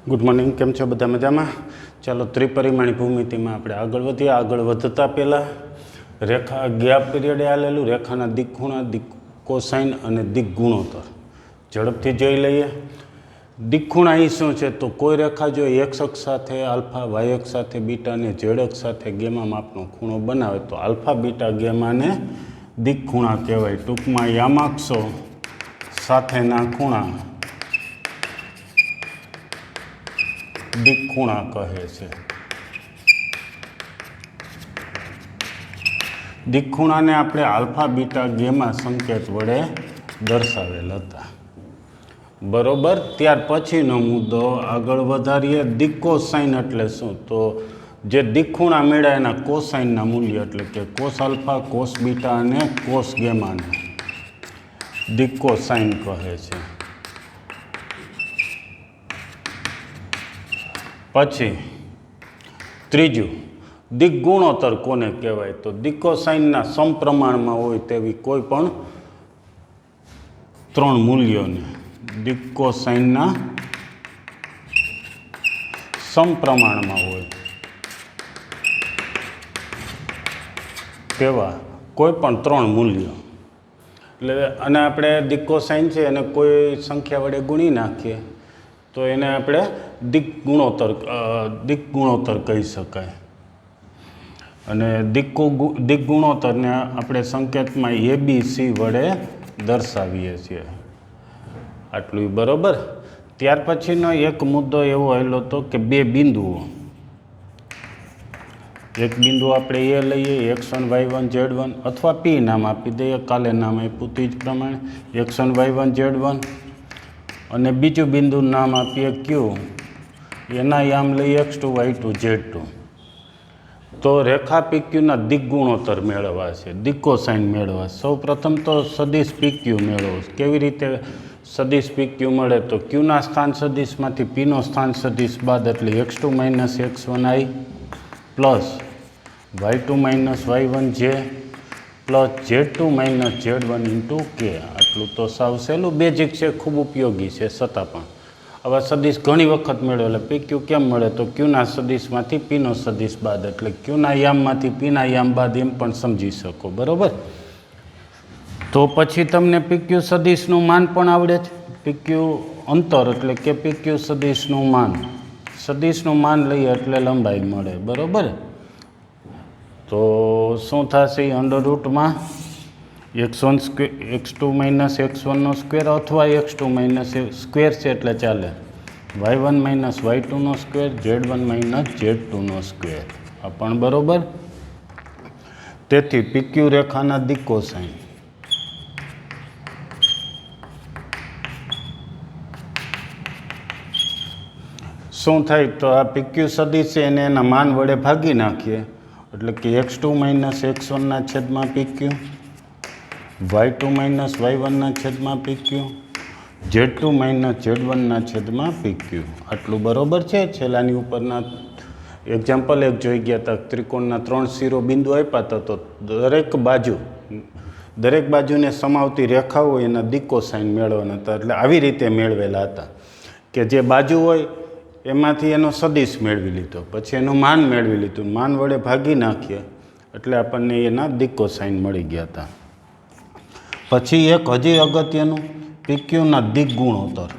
Good morning, કેમ છો બધા? મજામાં? ચાલો ત્રિપરિમાણી ભૂમિતિમાં આપણે આગળ વધીએ. આગળ વધતા પહેલાં રેખા ગયા પીરિયડે આલેલું રેખાના દિક્ખૂણા, દિક કોસાઇન અને દિક ગુણોત્તર ઝડપથી જોઈ લઈએ. દિક્ખૂણા એ શું છે? તો કોઈ રેખા જો એક્સ અક્ષ સાથે આલ્ફા, વાય અક્ષ સાથે બીટા અને ઝેડ અક્ષ સાથે ગેમા માપનો ખૂણો બનાવે તો આલ્ફા, બીટા, ગેમાને દિક્ખૂણા કહેવાય. ટૂંકમાં યામાક્ષો સાથેના ખૂણા દિક્ખૂણા કહે છે. દિક્ખૂણાને આપણે આલ્ફા, બીટા, ગેમા સંકેત વડે દર્શાવેલ હતા. બરોબર. ત્યાર પછીનો મુદ્દો આગળ વધારીએ. દિક્કોસાઇન એટલે શું? તો જે દિક્ખૂણા મળ્યા એના કોસાઇનના મૂલ્ય એટલે કે કોસ આલ્ફા, કોસ બીટા અને કોસ ગેમાને દિક્કોસાઇન કહે છે. પછી ત્રીજું, દિગ્ગુણોત્તર કોને કહેવાય? તો દિક્કોસાઇનના સમપ્રમાણમાં હોય તેવી કોઈ પણ ત્રણ મૂલ્યોને દિક્કોસાઇનના સમપ્રમાણમાં હોય તેવા કોઈ પણ ત્રણ મૂલ્યો એટલે અને આપણે દિક્કોસાઇન છે એને કોઈ સંખ્યા વડે ગુણી નાખીએ તો એને આપણે દિગ્ગુણોત્તર કહી શકાય. અને દિગ્ગુણોત્તરને આપણે સંકેતમાં ABC વડે દર્શાવીએ છીએ. આટલું બરાબર. ત્યાર પછીનો એક મુદ્દો એવો આવેલો હતો કે બે બિંદુઓ, એક બિંદુ આપણે એ લઈએ x1 y1 z1 અથવા P નામ આપી દઈએ, કાલે નામ આપ્યું તે જ પ્રમાણે x1 y1 z1 અને બીજું બિંદુનું નામ આપીએ Q, એના યામ લઈએ x2 y2 z2. તો રેખા PQના દિગ્ગુણોત્તર મેળવવા છે, દિક્કોસાઇન મેળવવા. સૌ પ્રથમ તો સદિશ PQ મેળવો. કેવી રીતે સદિશ PQ મળે? તો Qના સ્થાન સદિશમાંથી Pનો સ્થાન સદિશ બાદ એટલે x2 - x1i plus y2 - y1j plus z2 - z1 into k. આટલું તો સાવ સહેલું બેઝિક છે, ખૂબ ઉપયોગી છે. છતાં પણ હવે સદિશ ઘણી વખત મેળવે એટલે PQ કેમ મળે? તો Qના સદિશમાંથી Pનો સદિશ બાદ એટલે Qના યામમાંથી Pના યામ બાદ એમ પણ સમજી શકો. બરાબર. તો પછી તમને PQ સદિશનું માન પણ આવડે છે. PQ અંતર એટલે કે PQ સદિશનું માન. સદિશનું માન લઈએ એટલે લંબાઈ મળે. બરાબર. તો શું થશે? અંડરરૂટમાં x1 x2 - x1નો સ્ક્વેર અથવા x2 - સ્ક્વેર છે એટલે ચાલે, y1 - y2નો સ્ક્વેર, z1 - z2નો સ્ક્વેર. આ પણ બરાબર. તેથી PQ રેખાના દિક્કોસાઇન શું થાય? તો આ PQ સદિશ છે એને એના માન વડે ભાગી નાખીએ એટલે કે x2 - x1ના છેદમાં PQ, y2 - y1ના છેદમાં PQ, z2 - z1ના છેદમાં PQ. આટલું બરાબર છે. છેલ્લાની ઉપરના એક્ઝામ્પલ એક જોઈ ગયા હતા. ત્રિકોણના 3 શિરોબિંદુ આપ્યા હતા તો દરેક બાજુને સમાવતી રેખા હોય એના દિક્કોસાઇન મેળવવાના હતા. એટલે આવી રીતે મેળવેલા હતા કે જે બાજુ હોય એમાંથી એનો સદિશ મેળવી લીધો, પછી એનું માન મેળવી લીધું, માન વડે ભાગી નાખીએ એટલે આપણને એના દિક્કોસાઇન મળી ગયા હતા. પછી એક હજી અગત્યનું, PQના દિગ્ગુણોત્તર.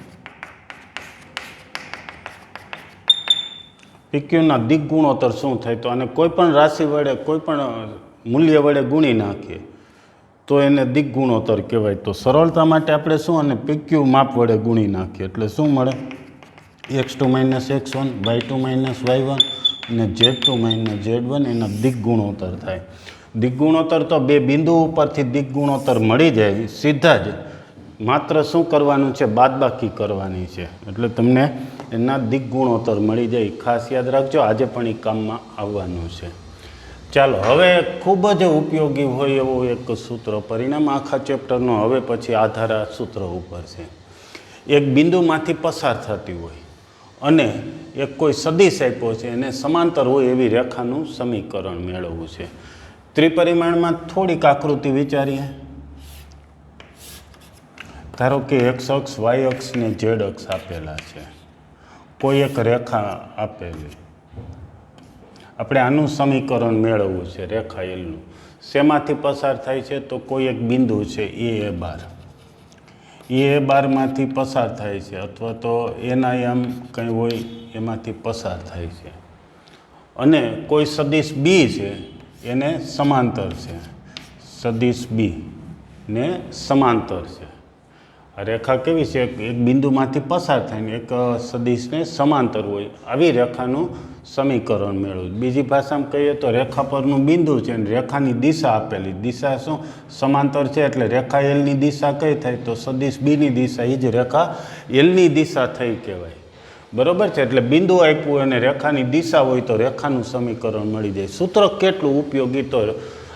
PQના દિગ્ગુણોત્તર શું થાય? તો આને કોઈ પણ રાશિ વડે, કોઈ પણ મૂલ્ય વડે ગુણી નાખીએ તો એને દિગ્ગુણોત્તર કહેવાય. તો સરળતા માટે આપણે શું અને PQ માપ વડે ગુણી નાખીએ એટલે શું મળે? x2 - x1, y2 - y1 અને z2 - z1 એના દિગ્ગુણોત્તર થાય. દિગ્ગુણોત્તર તો બે બિંદુ ઉપરથી દિગ્ગુણોત્તર મળી જાય સીધા જ, માત્ર શું કરવાનું છે? બાદબાકી કરવાની છે એટલે તમને એના દિગ્ગુણોત્તર મળી જાય. ખાસ યાદ રાખજો, આજે પણ એ કામમાં આવવાનું છે. ચાલો હવે ખૂબ જ ઉપયોગી હોય એવું એક સૂત્ર, પરિણામ આખા ચેપ્ટરનો હવે પછી આધાર આ સૂત્ર ઉપર છે. એક બિંદુમાંથી પસાર થતી હોય અને એક કોઈ સદિશ આપ્યો છે એને સમાંતર હોય એવી રેખાનું સમીકરણ મેળવવું છે. ત્રિપરિમાણમાં થોડીક આકૃતિ વિચારીએ. ધારો કે એક્સ અક્ષ, વાય અક્ષ ને ઝેડ અક્ષ આપેલા છે. કોઈ એક રેખા આપેલી, આપણે આનું સમીકરણ મેળવવું છે રેખા એલનું. શેમાંથી પસાર થાય છે? તો કોઈ એક બિંદુ છે એ બાર, એ બારમાંથી પસાર થાય છે, અથવા તો એના એમ કંઈ હોય એમાંથી પસાર થાય છે. અને કોઈ સદિશ બી છે એને સમાંતર છે, સદિશ બી ને સમાંતર છે. આ રેખા કેવી છે? એક બિંદુમાંથી પસાર થાય ને એક સદિશને સમાંતર હોય, આવી રેખાનું સમીકરણ મેળવ્યું. બીજી ભાષામાં કહીએ તો રેખા પરનું બિંદુ છે અને રેખાની દિશા આપેલી, દિશા શું? સમાંતર છે, એટલે રેખા એલની દિશા કઈ થાય? તો સદિશ બીની દિશા, એ જ રેખા એલની દિશા થઈ કહેવાય. બરાબર છે? એટલે બિંદુ આપ્યું અને રેખાની દિશા હોય તો રેખાનું સમીકરણ મળી જાય. સૂત્ર કેટલું ઉપયોગી, તો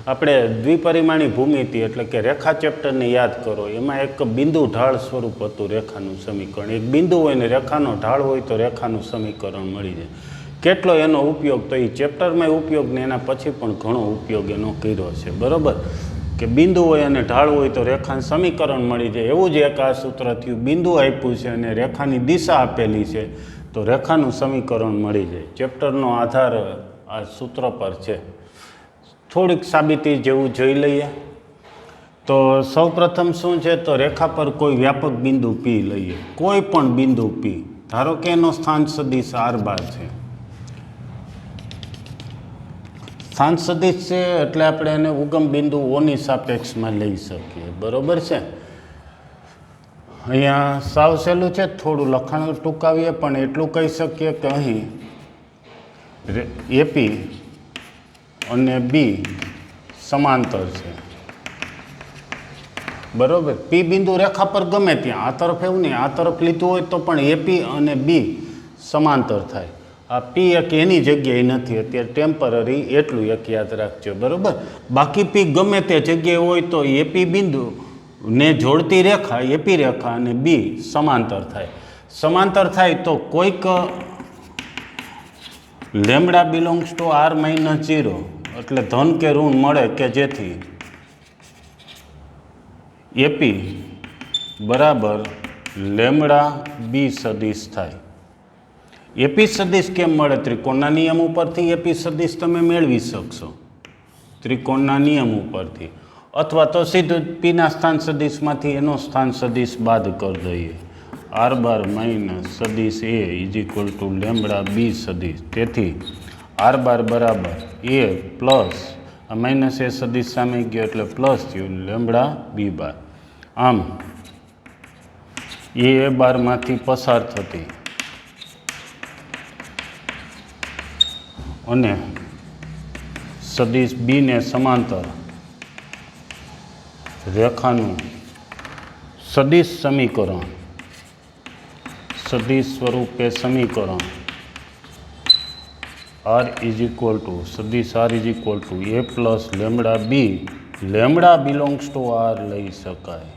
આપણે દ્વિપરિમાણી ભૂમિતિ એટલે કે રેખા ચેપ્ટરને યાદ કરો. એમાં એક બિંદુ ઢાળ સ્વરૂપ હતું રેખાનું સમીકરણ. એક બિંદુ હોય ને રેખાનો ઢાળ હોય તો રેખાનું સમીકરણ મળી જાય. કેટલો એનો ઉપયોગ, તો એ ચેપ્ટરમાં ઉપયોગ ને એના પછી પણ ઘણો ઉપયોગ એનો કર્યો છે. બરાબર કે બિંદુ હોય અને ઢાળ હોય તો રેખાનું સમીકરણ મળી જાય. એવું જ એક આ સૂત્ર થયું, બિંદુ આપ્યું છે અને રેખાની દિશા આપેલી છે તો રેખાનું સમીકરણ મળી જાય. ચેપ્ટરનો આધાર આ સૂત્ર પર છે. થોડીક સાબિતી જેવું જોઈ લઈએ. તો સૌપ્રથમ શું છે? તો રેખા પર કોઈ વ્યાપક બિંદુ પી લઈએ, કોઈ પણ બિંદુ પી. ધારો કે એનો સ્થાન સદિશ r12 છે. સ્થાન સદિશ છે એટલે આપણે એને ઉગમ બિંદુ ઓની સાપેક્ષમાં લઈ શકીએ. બરાબર છે? અહીંયા સાવ સહેલું છે, થોડું લખાણ ટૂંકાવીએ પણ એટલું કહી શકીએ કે અહીં એપી અને બી સમાંતર છે. બરાબર? પી બિંદુ રેખા પર ગમે ત્યાં, આ તરફ એવું નહીં, આ તરફ લીધું હોય તો પણ એપી અને બી સમાંતર થાય. આ પી એક એની જગ્યાએ નથી, અત્યારે ટેમ્પરરી, એટલું એક યાદ રાખજો. બરાબર? બાકી પી ગમે તે જગ્યાએ હોય તો એપી બિંદુ ને જોડતી રેખા એપી રેખા અને બી સમાંતર થાય. સમાંતર થાય તો કોઈક લેમડા બિલોંગ્સ ટુ r-0 એટલે ધન કે ઋણ મળે કે જેથી એપી બરાબર લેમડા બી સદિશ થાય. એપી સદિશ કેમ મળે? ત્રિકોણના નિયમ ઉપરથી એપી સદિશ તમે મેળવી શકશો, ત્રિકોણના નિયમ ઉપરથી, અથવા તો સીધું પીના સ્થાન સદિશમાંથી એનો સ્થાન સદિશ બાદ કરી દઈએ. r12 - સદિશ a = લેમડા બી સદિશ. તેથી r12 બરાબર a પ્લસ માઇનસ એ સદિશ સામે ગયો એટલે પ્લસ થયું લેમડા બી બાર. આમ એ બારમાંથી પસાર થતી અને સદિશ બીને સમાંતર રેખાનું સદિશ સમીકરણ, સદિશ સ્વરૂપે સમીકરણ r = સદિશ r = a plus lambda b, lambda belongs to r લઈ શકાય.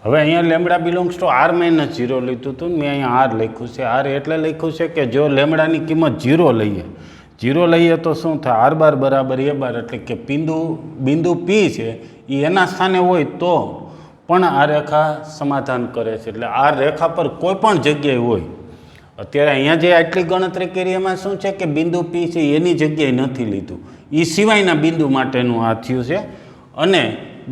હવે અહીંયા લેમડા બિલોંગ્સ ટુ r-0 લીધું હતું, મેં અહીંયા r લખ્યું છે. r એટલે લખ્યું છે કે જો લેમડાની કિંમત 0 લઈએ, 0 લઈએ તો શું થાય? r12 બરાબર a12 એટલે કે બિંદુ પી છે એ એના સ્થાને હોય તો પણ આ રેખા સમાધાન કરે છે. એટલે આ રેખા પર કોઈ પણ જગ્યાએ હોય. અત્યારે અહીંયા જે આટલી ગણતરી કરી એમાં શું છે કે બિંદુ પી છે એની જગ્યાએ નથી લીધું, એ સિવાયના બિંદુ માટેનું આ થયું છે. અને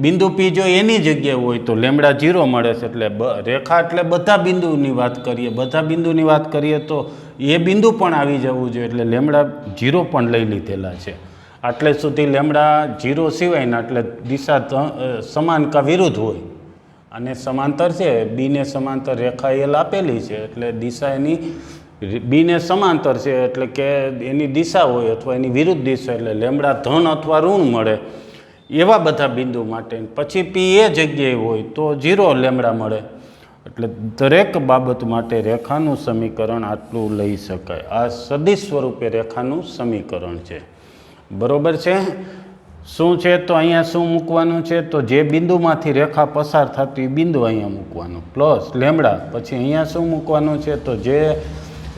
બિંદુ પી જો એની જગ્યાએ હોય તો લેમડા 0 મળે છે. એટલે રેખા એટલે બધા બિંદુની વાત કરીએ, બધા બિંદુની વાત કરીએ તો એ બિંદુ પણ આવી જવું જોઈએ. એટલે લેમડા 0 પણ લઈ લીધેલા છે. આટલે સુધી લેમડા 0 સિવાયના, એટલે દિશા સમાન કા વિરુદ્ધ હોય અને સમાંતર છે, બીને સમાંતર રેખા એલ આપેલી છે એટલે દિશા એની બીને સમાંતર છે એટલે કે એની દિશા હોય અથવા એની વિરુદ્ધ દિશા, એટલે લેમડા ધન અથવા ઋણ મળે એવા બધા બિંદુ માટે. પછી પી એ જગ્યાએ હોય તો 0 લેમડા મળે. એટલે દરેક બાબત માટે રેખાનું સમીકરણ આટલું લઈ શકાય. આ સદિશ સ્વરૂપે રેખાનું સમીકરણ છે. બરોબર છે? શું છે? તો અહીંયા શું મૂકવાનું છે? તો જે બિંદુમાંથી રેખા પસાર થતી એ બિંદુ અહીંયા મૂકવાનું પ્લસ લેમડા. પછી અહીંયા શું મૂકવાનું છે? તો જે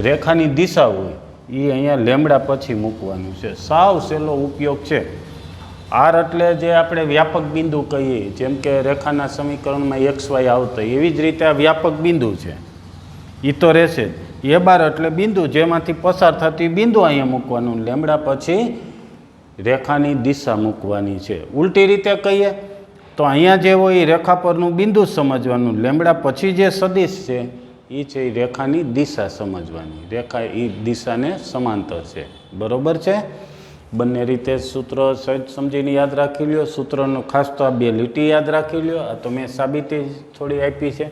રેખાની દિશા હોય એ અહીંયા લેમડા પછી મૂકવાનું છે. સાવ સહેલો ઉપયોગ છે. આર એટલે જે આપણે વ્યાપક બિંદુ કહીએ, જેમ કે રેખાના સમીકરણમાં XY આવતા, એવી જ રીતે આ વ્યાપક બિંદુ છે. એ તો રહેશે જ। એ બાર એટલે બિંદુ જેમાંથી પસાર થતી બિંદુ અહીંયા મૂકવાનું, લેમડા પછી રેખાની દિશા મૂકવાની છે। ઉલટી રીતે કહીએ તો અહીંયા જે હોય એ રેખા પરનું બિંદુ સમજવાનું, લેમડા પછી જે સદિશ છે એ છે એ રેખાની દિશા સમજવાની, રેખા એ દિશાને સમાંતર છે। બરોબર છે? બંને રીતે સૂત્ર સહિત સમજીને યાદ રાખી લ્યો। સૂત્રનો ખાસ તો આ 2 લીટી યાદ રાખી લ્યો। આ તો મેં સાબિતી થોડી આપી છે।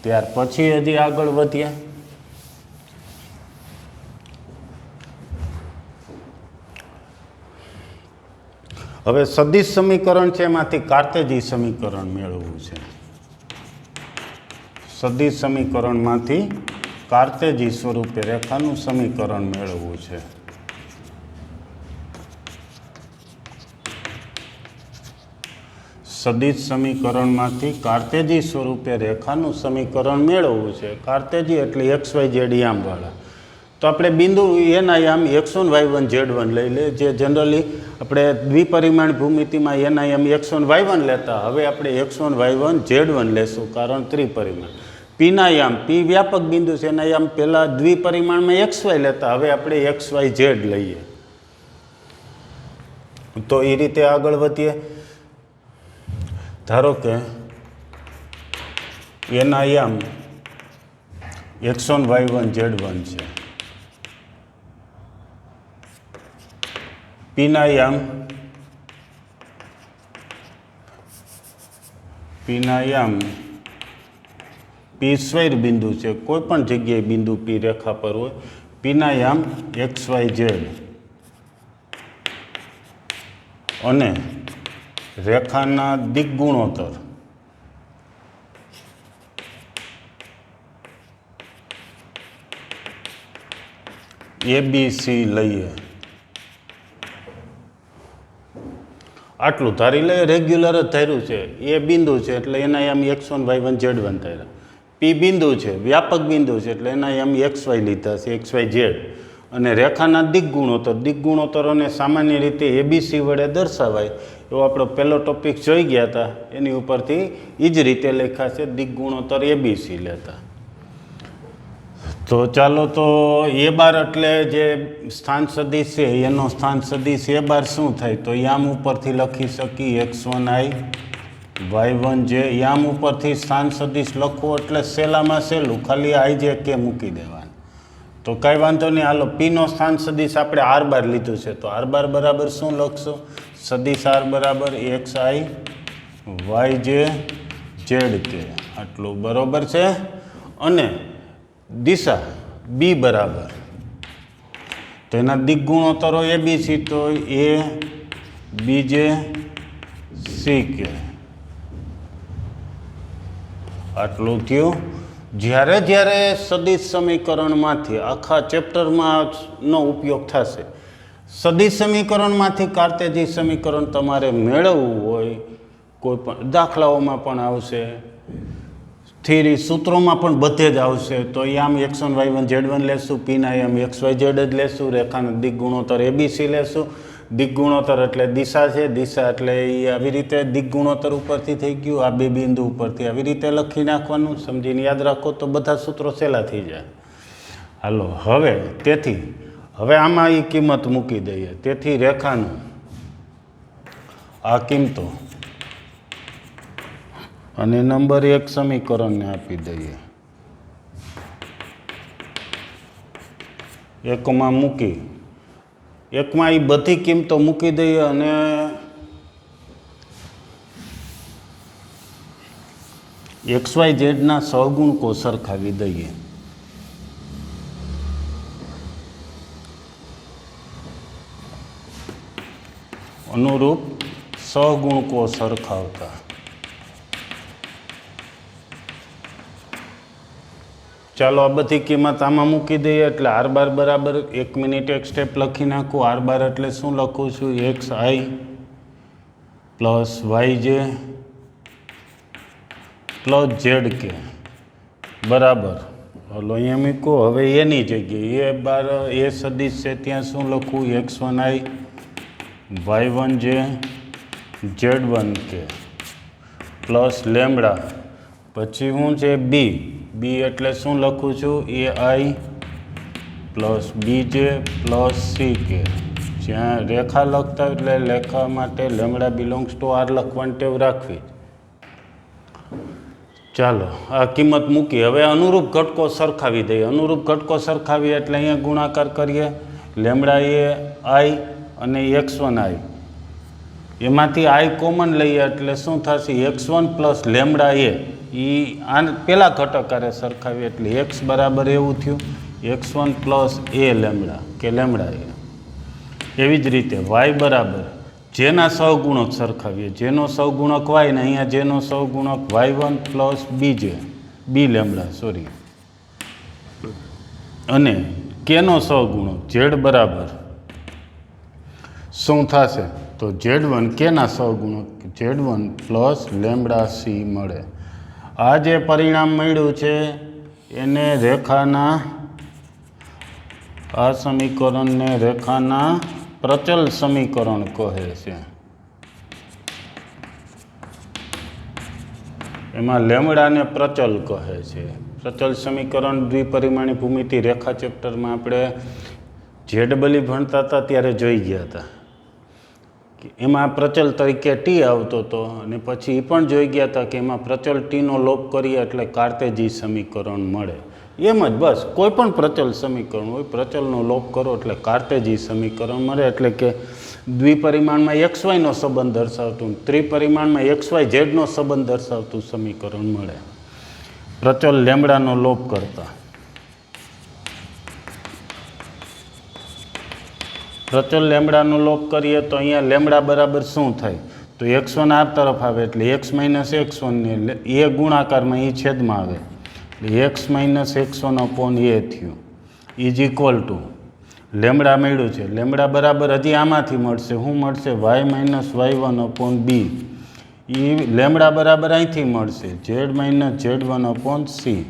ત્યાર પછી હજી આગળ વધીએ। હવે સદિશ સમીકરણ છે એમાંથી કાર્તેજી સમીકરણ મેળવવું છે। સદિશ સમીકરણમાંથી કાર્તેજી સ્વરૂપે રેખાનું સમીકરણ મેળવવું છે। સદિશ સમીકરણમાંથી કાર્તેજી સ્વરૂપે રેખાનું સમીકરણ મેળવવું છે। કાર્તેજી એટલે XYZ યામવાળા। તો આપણે બિંદુ એના યામ x1 y1 z1 લઈ લે, જે જનરલી આપણે દ્વિપરિમાણ ભૂમિતિમાં એના યામ x1 y1 લેતા, હવે આપણે x1 y1 z1 લેશું, કારણ ત્રિપરિમાણ। પીના યામ, પી વ્યાપક બિંદુ છે, એના યામ પહેલાં દ્વિપરિમાણમાં xy લેતા, હવે આપણે xyz લઈએ। તો એ રીતે આગળ વધીએ। ધારો કે એના યામ x1 y1 z1 છે, પીના યામ પી સ્વૈર બિંદુ છે, કોઈ પણ જગ્યાએ બિંદુ પી રેખા પર હોય, પીના યામ xyz અને રેખાના દિગ્ગુણોત્તર ABC લઈએ। આટલું ધારી લઈએ, રેગ્યુલર જ ધાર્યું છે। એ બિંદુ છે એટલે એના યામ x1 y1 z1 ધાર્યા। પી બિંદુ છે, વ્યાપક બિંદુ છે એટલે એના યામ xy લીધા છે, xyz। અને રેખાના દિગ્ગુણોત્તરોને સામાન્ય રીતે ABC વડે દર્શાવાય એવો આપણો પહેલો ટોપિક જોઈ ગયા હતા, એની ઉપરથી એ જ રીતે લખ્યા છે, દિગ્ગુણોત્તર ABC લેતા। તો ચાલો, તો એ બાર એટલે જે સ્થાન સદિશ છે એનો સ્થાન સદિશ એ બાર શું થાય? તો યામ ઉપરથી લખી શકીએ x1i y1 જે યામ ઉપરથી સ્થાન સદિશ લખવું એટલે સહેલામાં સહેલું, ખાલી આઈ જે કે મૂકી દેવાનું। તો કાંઈ વાંધો નહીં, હાલો પીનો સ્થાન સદિશ આપણે આર બાર લીધું છે, તો આર બાર બરાબર શું લખશું? સદિશ આર બરાબર xi yj zk, આટલું બરાબર છે। અને દિશા બી બરાબર, તો એના દિગ્ગુણોત્તરો ABC, તો એ બીજે CK, આટલું થયું। જ્યારે જ્યારે સદિશ સમીકરણમાંથી આખા ચેપ્ટરમાં નો ઉપયોગ થશે, સદિશ સમીકરણમાંથી કાર્તેજી સમીકરણ તમારે મેળવવું હોય, કોઈ પણ દાખલાઓમાં પણ આવશે, થિયરી સૂત્રોમાં પણ બધે જ આવશે, તો યામ x1 y1 z1 લેશું, પીના યામ xyz જ લેશું, રેખાના દિગ્ગુણોત્તર ABC લેશું। દિગ્ગુણોત્તર એટલે દિશા છે, દિશા એટલે એ આવી રીતે દિગ્ગુણોત્તર ઉપરથી થઈ ગયું, આ બે બિંદુ ઉપરથી આવી રીતે લખી નાખવાનું। સમજીને યાદ રાખો તો બધા સૂત્રો સહેલા થઈ જાય। હાલો, હવે આમાં એ કિંમત મૂકી દઈએ। તેથી રેખાનું આ કિંમતો અને નંબર 1 સમીકરણને આપી દઈએ। એકમાં મૂકી, એકમાં એ બધી કિંમતો મૂકી દઈએ અને XYZના સહગુણકો સરખાવી દઈએ। અનુરૂપ સહગુણકો સરખાવતા ચાલો આ બધી કિંમત આમાં મૂકી દઈએ, એટલે આર બાર બરાબર 1 મિનિટ એક સ્ટેપ લખી નાખું। આર બાર એટલે શું લખું છું? xi plus yj plus zk બરાબર, હલો અહીંયા મૂકો। હવે એની જગ્યાએ એ બાર એ સદિશ છે ત્યાં શું લખું? x1i y1j z1k plus lambda, પછી શું છે? બી એટલે શું લખું છું? એ આઈ પ્લસ બીજે પ્લસ સી કે. જ્યાં રેખા લખતા એટલે લેખા માટે લેમડા બિલોંગ્સ ટુ આર લખવાની ટેવ રાખવી. ચાલો આ કિંમત મૂકી. હવે અનુરૂપ ઘટકો સરખાવી દઈએ. અનુરૂપ ઘટકો સરખાવીએ એટલે અહીંયા ગુણાકાર કરીએ. લેમડા એ આઈ અને x1 આઈ, એમાંથી આઈ કોમન લઈએ એટલે શું થશે? x1 પ્લસ લેમડા એ આ પહેલાં ઘટક આરે સરખાવીએ એટલે x બરાબર એવું થયું x1 પ્લસ એ લેમડા કે લેમડા એ. એવી જ રીતે y બરાબર જેના સહગુણક સરખાવીએ, જેનો સહગુણક y ને અહીંયા જેનો સહગુણક y1 પ્લસ બીજે બી લેમડા સોરી, અને કેનો સહગુણક z બરાબર શું થશે? તો z1 કેના સહગુણક z1 પ્લસ લેમડા સી મળે. આ જે પરિણામ મળ્યું છે એને રેખાના આ સમીકરણને રેખાના પ્રચલ સમીકરણ કહે છે. એમાં લેમડાને પ્રચલ કહે છે. પ્રચલ સમીકરણ દ્વિપરિમાણીય ભૂમિતિ રેખા ચેપ્ટરમાં આપણે જેડબલી ભણતા હતા ત્યારે જોઈ ગયા હતા કે એમાં પ્રચલ તરીકે ટી આવતો હતો, અને પછી એ પણ જોઈ ગયા હતા કે એમાં પ્રચલ ટીનો લોપ કરીએ એટલે કાર્તેજી સમીકરણ મળે. એમ જ બસ કોઈ પણ પ્રચલ સમીકરણ હોય, પ્રચલનો લોપ કરો એટલે કાર્તેજી સમીકરણ મળે. એટલે કે દ્વિપરિમાણમાં એક્સ વાયનો સંબંધ દર્શાવતું, ત્રિપરિમાણમાં એક્સ વાય ઝેડનો સંબંધ દર્શાવતું સમીકરણ મળે પ્રચલ લેમડાનો લોપ કરતા. પ્રચલ લેમડાનો લોપ કરીએ તો અહીંયા લેમડા બરાબર શું થાય? તો x1 આ તરફ આવે એટલે x માઇનસ x1 ને એ ગુણાકારમાં એ છેદમાં આવે એટલે x માઇનસ x1 અપોન એ થયું ઇઝ ઇક્વલ ટુ લેમડા મળ્યું છે. લેમડા બરાબર હજી આમાંથી મળશે. શું મળશે? y માઇનસ y1 અપોન બી. એ લેમડા બરાબર અહીંથી મળશે z minus z1 upon C.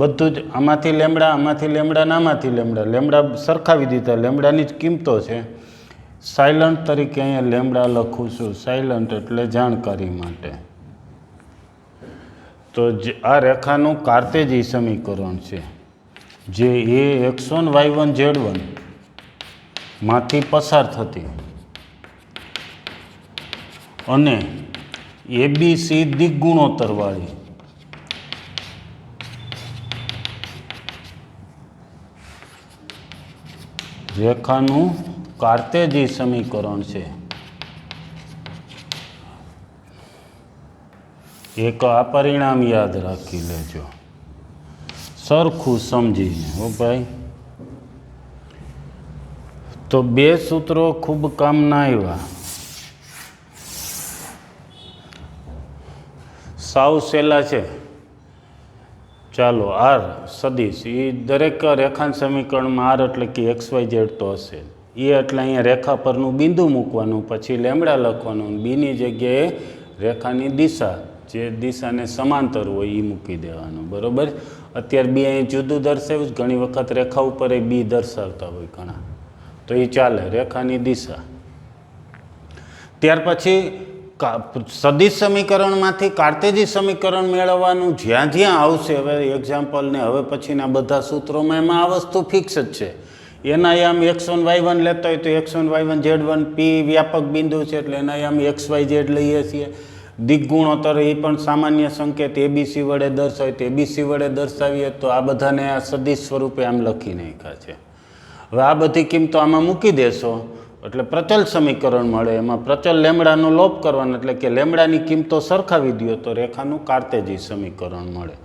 બધું જ આમાંથી લેમડા, આમાંથી લેમડા ને આમાંથી લેમડા. લેમડા સરખાવી દીધા, લેમડાની જ કિંમતો છે. સાયલન્ટ તરીકે અહીંયા લેમડા લખું છું. સાયલન્ટ એટલે જાણકારી માટે. તો આ રેખાનું કાર્તેજી સમીકરણ છે જે એ x1 y1 z1 માંથી પસાર થતી અને એબીસી દિગ્ગુણોત્તરવાળી રેખાનું કાર્તેજી સમીકરણ છે. એક આ પરિણામ યાદ રાખી લેજો સરખું સમજીને. હો ભાઈ, તો બે સૂત્રો ખૂબ કામના આવ્યા. સાવ સહેલા છે. ચાલો આર સદીશ એ દરેક રેખાંશ સમીકરણમાં આર એટલે કે એક્સ વાય ઝેડ તો હશે. એ એટલે અહીંયા રેખા પરનું બિંદુ મૂકવાનું, પછી લેમડા લખવાનું, બીની જગ્યાએ રેખાની દિશા જે દિશાને સમાંતર હોય એ મૂકી દેવાનું. બરાબર. અત્યારે બી અહીં જુદું દર્શાવ્યું. ઘણી વખત રેખા ઉપર એ બી દર્શાવતા હોય ઘણા, તો એ ચાલે. રેખાની દિશા. ત્યાર પછી સદિશ સમીકરણમાંથી કાર્તેજી સમીકરણ મેળવવાનું જ્યાં જ્યાં આવશે. હવે એક્ઝામ્પલને હવે પછીના બધા સૂત્રોમાં એમાં આ વસ્તુ ફિક્સ જ છે. એના આમ x1 y1 લેતા હોય તો x1 y1 z1 પી વ્યાપક બિંદુ છે એટલે એના આમ x y z લઈએ છીએ. દિગ્ગુણોત્તર એ પણ સામાન્ય સંકેત એબીસી વડે દર્શાવે તો એબીસી વડે દર્શાવીએ તો આ બધાને આ સદિશ સ્વરૂપે આમ લખી નાખ્યા છે. હવે આ બધી કિંમતો આમાં મૂકી દેશો એટલે પ્રચલ સમીકરણ મળે. એમાં પ્રચલ લેમડાનો લોપ કરવાનો એટલે કે લેમડાની કિંમતો સરખાવી દો તો રેખાનું કાર્તેજી સમીકરણ મળે.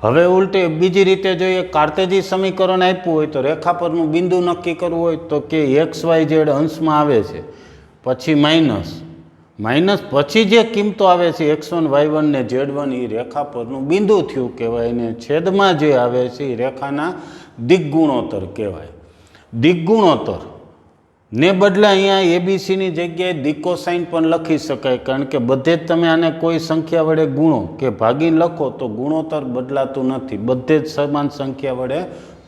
હવે ઉલટી બીજી રીતે જોઈએ, કાર્તેજી સમીકરણ આપ્યું હોય તો રેખા પરનું બિંદુ નક્કી કરવું હોય તો કે એક્સ વાય ઝેડ અંશમાં આવે છે, પછી માઇનસ પછી જે કિંમતો આવે છે x1 y1 ને z1 એ રેખા પરનું બિંદુ થયું કહેવાય ને છેદમાં જે આવે છે એ રેખાના દિગ્ગુણોત્તર કહેવાય. દિગ્ગુણોત્તર ને બદલે અહીંયા એબીસીની જગ્યાએ દિકોસાઇન પણ લખી શકાય, કારણ કે બધે જ તમે આને કોઈ સંખ્યા વડે ગુણો કે ભાગીને લખો તો ગુણોત્તર બદલાતું નથી. બધે જ સમાન સંખ્યા વડે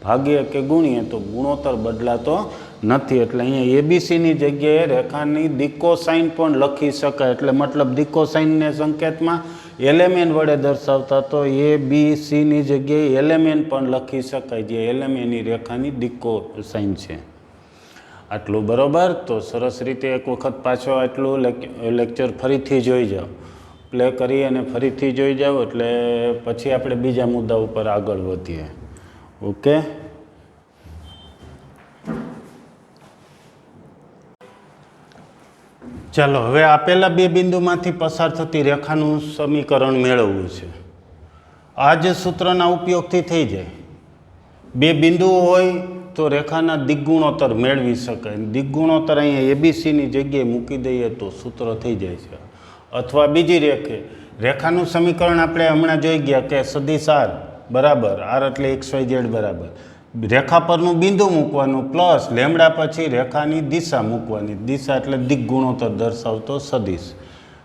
ભાગીએ કે ગુણીએ તો ગુણોત્તર બદલાતો નથી. એટલે અહીંયા એબીસીની જગ્યાએ રેખાની દિકોસાઇન પણ લખી શકાય. એટલે મતલબ દિકોસાઇનને સંકેતમાં એલેમેન વડે દર્શાવતા તો એ બી સીની જગ્યાએ એલેમેન પણ લખી શકાય, જે એલેમેનની રેખાની દિક્કો સાઇન છે. આટલું બરાબર. તો સરસ રીતે એક વખત પાછો આટલું લેક્ચર ફરીથી જોઈ જાઓ, પ્લે કરી અને ફરીથી જોઈ જાઓ, એટલે પછી આપણે બીજા મુદ્દા ઉપર આગળ વધીએ. ઓકે. ચાલો, હવે આપેલા બે બિંદુમાંથી પસાર થતી રેખાનું સમીકરણ મેળવવું છે. આ જ સૂત્રના ઉપયોગથી થઈ જાય. બે બિંદુઓ હોય તો રેખાના દિગ્ગુણોત્તર મેળવી શકાય. દિગ્ગુણોત્તર અહીંયા એબીસીની જગ્યાએ મૂકી દઈએ તો સૂત્ર થઈ જાય છે. અથવા બીજી રેખાનું સમીકરણ આપણે હમણાં જોઈ ગયા કે સદિશ આર બરાબર, આર એટલે XYZ બરાબર, રેખા પરનું બિંદુ મૂકવાનું પ્લસ લેમડા પછી રેખાની દિશા મૂકવાની. દિશા એટલે દિગ્ગુણોત્તર દર્શાવતો સદિશ.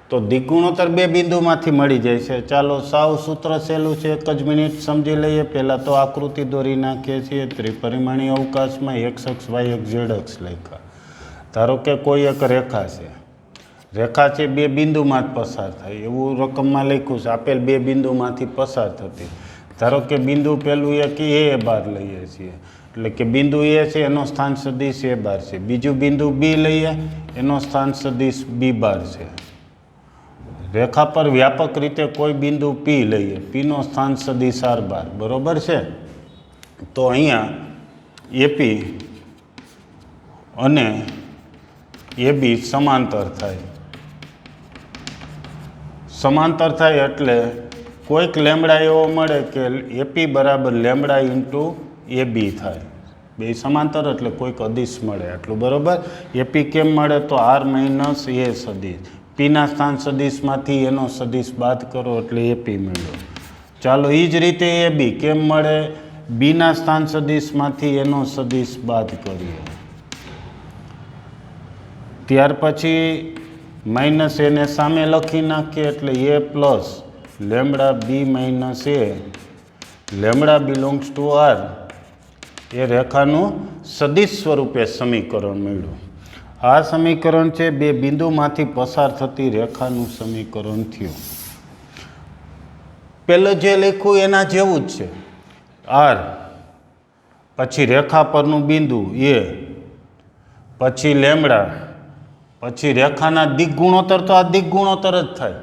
તો દિગ્ગુણોત્તર બે બિંદુમાંથી મળી જાય છે. ચાલો, સાવ સૂત્ર સહેલું છે, એક જ મિનિટ સમજી લઈએ. પહેલાં તો આકૃતિ દોરી નાખીએ છીએ. ત્રિપરિમાણીય અવકાશમાં એક્સ અક્ષ, વાય અક્ષ, ઝેડ અક્ષ લખ્યા. ધારો કે કોઈ એક રેખા છે, રેખા છે બે બિંદુમાં જ પસાર થાય એવું રકમમાં લખ્યું છે. આપેલ બે બિંદુમાંથી પસાર થતી. ધારો કે બિંદુ પહેલું એક એ બાર લઈએ છીએ, એટલે કે બિંદુ એ છે એનો સ્થાન સદિશ એ બાર છે. બીજું બિંદુ બી લઈએ, એનો સ્થાન સદિશ બી બાર છે. રેખા પર વ્યાપક રીતે કોઈ બિંદુ પી લઈએ, પીનો સ્થાન સદિશ આર બાર. બરાબર છે. તો અહીંયા એપી અને એબી સમાંતર થાય. સમાંતર થાય એટલે કોઈક લેમડા એવો મળે કે એપી બરાબર લેમડા ઇન્ટુ એબી થાય. બે સમાંતર એટલે કોઈક અદિશ મળે. આટલું બરાબર. એપી કેમ મળે તો આર માઇનસ એ સદિશ. પીના સ્થાન સદિશમાંથી એનો સદિશ બાદ કરો એટલે એપી મળ્યો. ચાલો, એ જ રીતે એબી કેમ મળે? બીના સ્થાન સદિશમાંથી એનો સદિશ બાદ કરીએ. ત્યાર પછી માઇનસ એને સામે લખી નાખીએ એટલે a plus lambda b minus a, lambda belongs to R, એ રેખાનું સદિશ સ્વરૂપે સમીકરણ મળ્યું. આ સમીકરણ છે બે બિંદુમાંથી પસાર થતી રેખાનું સમીકરણ થયું. પહેલું જે લખ્યું એના જેવું જ છે. આર પછી રેખા પરનું બિંદુ એ, પછી લેમડા, પછી રેખાના દિગ્ગુણોત્તર. તો આ દિગ્ગુણોત્તર જ થાય.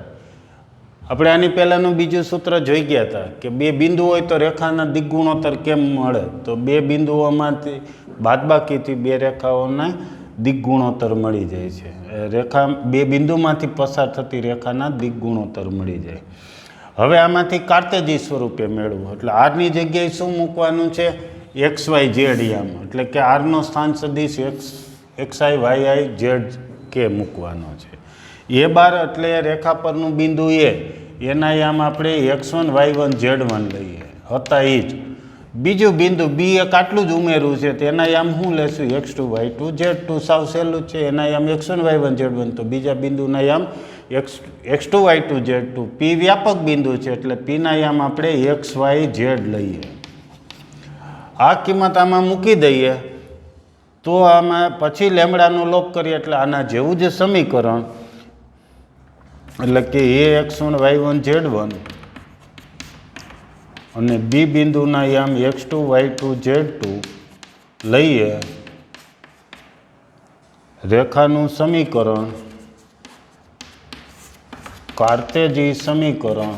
આપણે આની પહેલાંનું બીજું સૂત્ર જોઈ ગયા હતા કે બે બિંદુ હોય તો રેખાના દિગ્ગુણોત્તર કેમ મળે. તો બે બિંદુઓમાંથી બાદબાકીથી બે રેખાઓના દિગ્ગુણોત્તર મળી જાય છે. રેખા બે બિંદુમાંથી પસાર થતી રેખાના દિગ્ગુણોત્તર મળી જાય. હવે આમાંથી કાર્તેજી સ્વરૂપે મેળવવું એટલે આરની જગ્યાએ શું મૂકવાનું છે? XYZ યામ, એટલે કે આરનો સ્થાન સદિશ XI, YI, ZK મૂકવાનો છે. એ બાર એટલે રેખા પરનું બિંદુ એના યામ આપણે X1, Y1, Z1 લઈએ હતા એ જ. બીજું બિંદુ બી એક આટલું જ ઉમેરવું છે, તેના યામ શું લેશું? X2, Y2, Z2. સાવ સહેલું છે. એના યામ X1, Y1, Z1. તો બીજા બિંદુના યામ X2, Y2, Z2. પી વ્યાપક બિંદુ છે એટલે પીના યામ આપણે XY, Z લઈએ. આ કિંમત આમાં મૂકી દઈએ તો આમાં પછી લેમડાનો લોપ કરીએ એટલે આના જેવું જ સમીકરણ, એટલે કે X1, Y1, Z1 અને બી બિંદુના યામ X2, Y2, Z2 લઈએ. રેખાનું સમીકરણ કાર્તેજી સમીકરણ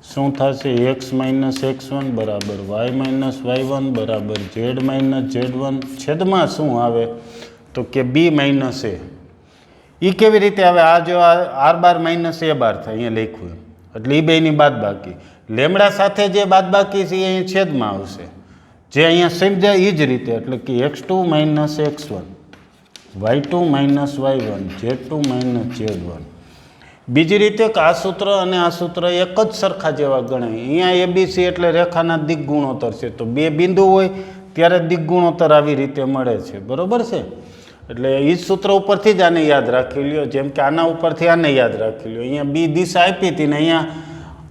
શું થશે? X માઇનસ X1 બરાબર Y માઇનસ Y1 બરાબર Z માઇનસ Z1. છેદમાં શું આવે તો કે બી માઇનસ એ. એ કેવી રીતે આવે? આ જો આર બાર માઇનસ એ બાર થાય અહીંયા લખ્યું એટલે એ બેની બાદબાકી. લેમડા સાથે જે બાદબાકી છે એ અહીં છેદમાં આવશે, જે અહીંયા સમજાય એ જ રીતે. એટલે કે X2 minus X1, Y2 minus Y1, Z2 minus Z1. બીજી રીતે કે આ સૂત્ર અને આ સૂત્ર એક જ સરખા જેવા ગણાય. અહીંયા એબીસી એટલે રેખાના દિગ્ગુણોત્તર છે. તો બે બિંદુ હોય ત્યારે દિગ્ગુણોત્તર આવી રીતે મળે છે. બરાબર છે. એટલે એ જ સૂત્ર ઉપરથી જ આને યાદ રાખી લ્યો. જેમ કે આના ઉપરથી આને યાદ રાખી લ્યો. અહીંયા બી દિશા આપી હતી ને અહીંયા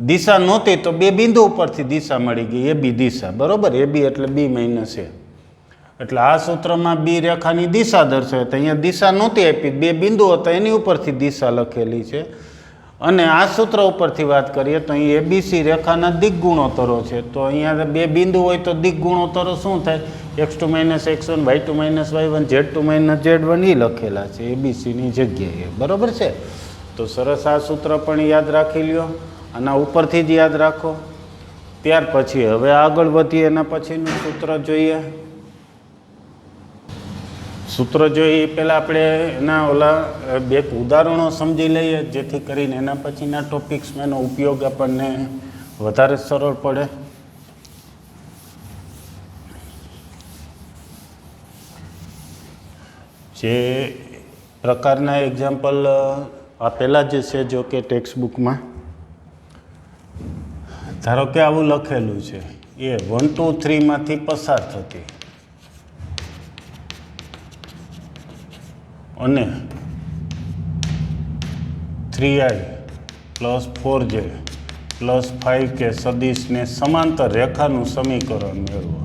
દિશા નહોતી તો બે બિંદુ ઉપરથી દિશા મળી ગઈ, એ બી દિશા. બરાબર. એ બી એટલે બી માઇનસ એ. એટલે આ સૂત્રમાં બી રેખાની દિશા દર્શાવે તો અહીંયા દિશા નહોતી આપી, બે બિંદુ હતા એની ઉપરથી દિશા લખેલી છે. અને આ સૂત્ર ઉપરથી વાત કરીએ તો અહીં એબીસી રેખાના દિક ગુણોત્તરો છે. તો અહીંયા બે બિંદુ હોય તો દિક ગુણોત્તરો શું થાય? x2 - x1, y2 - y1, z2 - z1 એ લખેલા છે એબીસીની જગ્યાએ. બરાબર છે? તો સરસ, આ સૂત્ર પણ યાદ રાખી લ્યો. આના ઉપરથી જ યાદ રાખો. ત્યાર પછી હવે આગળ વધીએ, એના પછીનું સૂત્ર જોઈએ. સૂત્ર જોઈએ પહેલાં આપણે એના બે ઉદાહરણો સમજી લઈએ, જેથી કરીને એના પછીના ટોપિક્સમાં એનો ઉપયોગ આપણને વધારે સરળ પડે. જે પ્રકારના એક્ઝામ્પલ આપેલા જ છે, જો કે ટેક્સ્ટ બુકમાં. ધારો કે આવું લખેલું છે, એ 1 2 3માંથી પસાર થતી અને 3i + 4j + 5k સદિશને સમાંતર રેખાનું સમીકરણ મેળવો.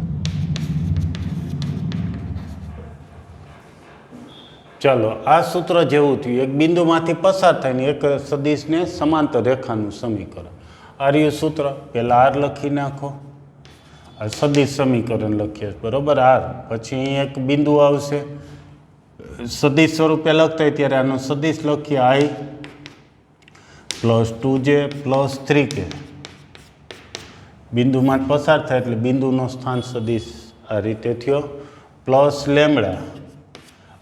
ચાલો, આ સૂત્ર જેવું થયું. એક બિંદુમાંથી પસાર થઈને એક સદિશને સમાંતર રેખાનું સમીકરણ. આ રહ્યું સૂત્ર. પહેલાં આર લખી નાખો. આ સદિશ સમીકરણ લખીએ, બરાબર? આર પછી અહીં એક બિંદુ આવશે. સદિશ સ્વરૂપે લખતા હોય ત્યારે આનો સદિશ લખીએ i + 2j + 3k. બિંદુમાં પસાર થાય એટલે બિંદુનો સ્થાન સદિશ આ રીતે થયો. Plus lambda.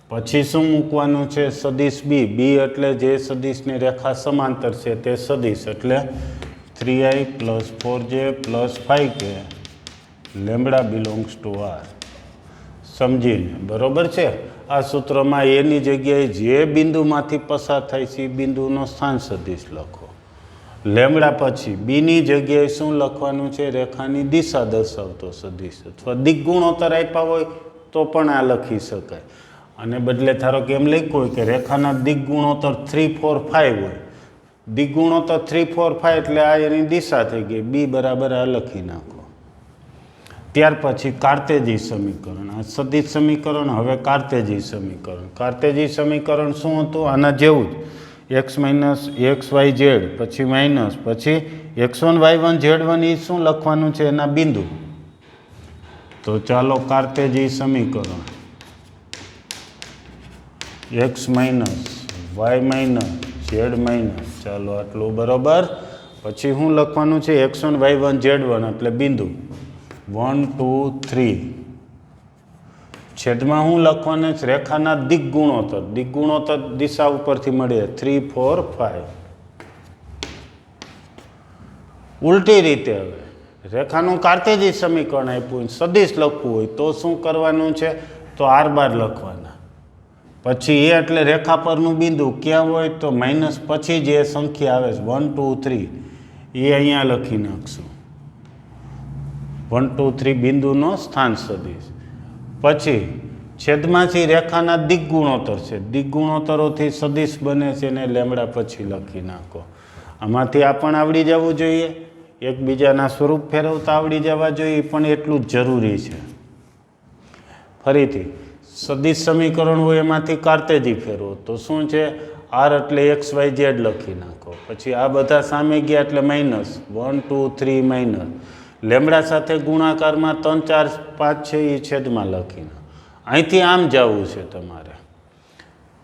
પછી શું મૂકવાનું છે? સદિશ બી. બી એટલે જે સદિશની રેખા સમાંતર છે તે સદિશ, એટલે 3i + 4j + 5k lambda belongs to R. સમજીને, બરાબર છે? આ સૂત્રમાં એની જગ્યાએ જે બિંદુમાંથી પસાર થાય છે એ બિંદુનો સ્થાન સદિશ લખો. લેમડા પછી બીની જગ્યાએ શું લખવાનું છે? રેખાની દિશા દર્શાવતો સદિશ, અથવા દિક ગુણોત્તર આપ્યા હોય તો પણ આ લખી શકાય. અને બદલે ધારો કે એમ લખ્યું હોય કે રેખાના દિક ગુણોત્તર 3 4 5 હોય. દિક ગુણોત્તર 3 4 5 એટલે આ એની દિશા થઈ ગઈ. બી બરાબર આ લખી નાખો. ત્યાર પછી કાર્તેજી સમીકરણ. આ સદિશ સમીકરણ, હવે કાર્તેજી સમીકરણ. કાર્તેજી સમીકરણ શું હતું? આના જેવું જ. x - x y z પછી માઇનસ પછી x1 y1 z1 એ શું લખવાનું છે? એના બિંદુ. તો ચાલો કાર્તેજી સમીકરણ x - y - z - ચાલો આટલું, બરાબર. પછી શું લખવાનું છે? x1 y1 z1 એટલે બિંદુ 1 2 3. છેદમાં શું લખવાનું છે? રેખાના દિક ગુણોત્તર. દિક ગુણોત્તર દિશા ઉપરથી મળે 3 4 5. ઉલટી રીતે હવે રેખાનું કાર્તેજી સમીકરણ આપ્યું, સદિશ લખવું હોય તો શું કરવાનું છે? તો r બાર લખવાના. પછી એ એટલે રેખા પરનું બિંદુ ક્યાં હોય? તો માઇનસ પછી જે સંખ્યા આવે છે 1 2 3 એ અહીંયા લખી નાખશું. 1 2 3 બિંદુનો સ્થાન સદિશ. પછી છેદમાંથી રેખાના દિક ગુણોત્તર છે. દિક ગુણોત્તરોથી સદિશ બને છે ને લેમડા પછી લખી નાખો. આમાંથી આ પણ આવડી જવું જોઈએ. એકબીજાના સ્વરૂપ ફેરવતા આવડી જવા જોઈએ, પણ એટલું જ જરૂરી છે. ફરીથી સદિશ સમીકરણ હોય એમાંથી કાર્તેજી ફેરવો તો શું છે? આર એટલે x y z લખી નાખો. પછી આ બધા સામે ગયા એટલે માઇનસ 1 2 3 માઇનસ. લેમડા સાથે ગુણાકારમાં 3 4 5 છે એ છેદમાં લખી નાખો. અહીંથી આમ જવું છે તમારે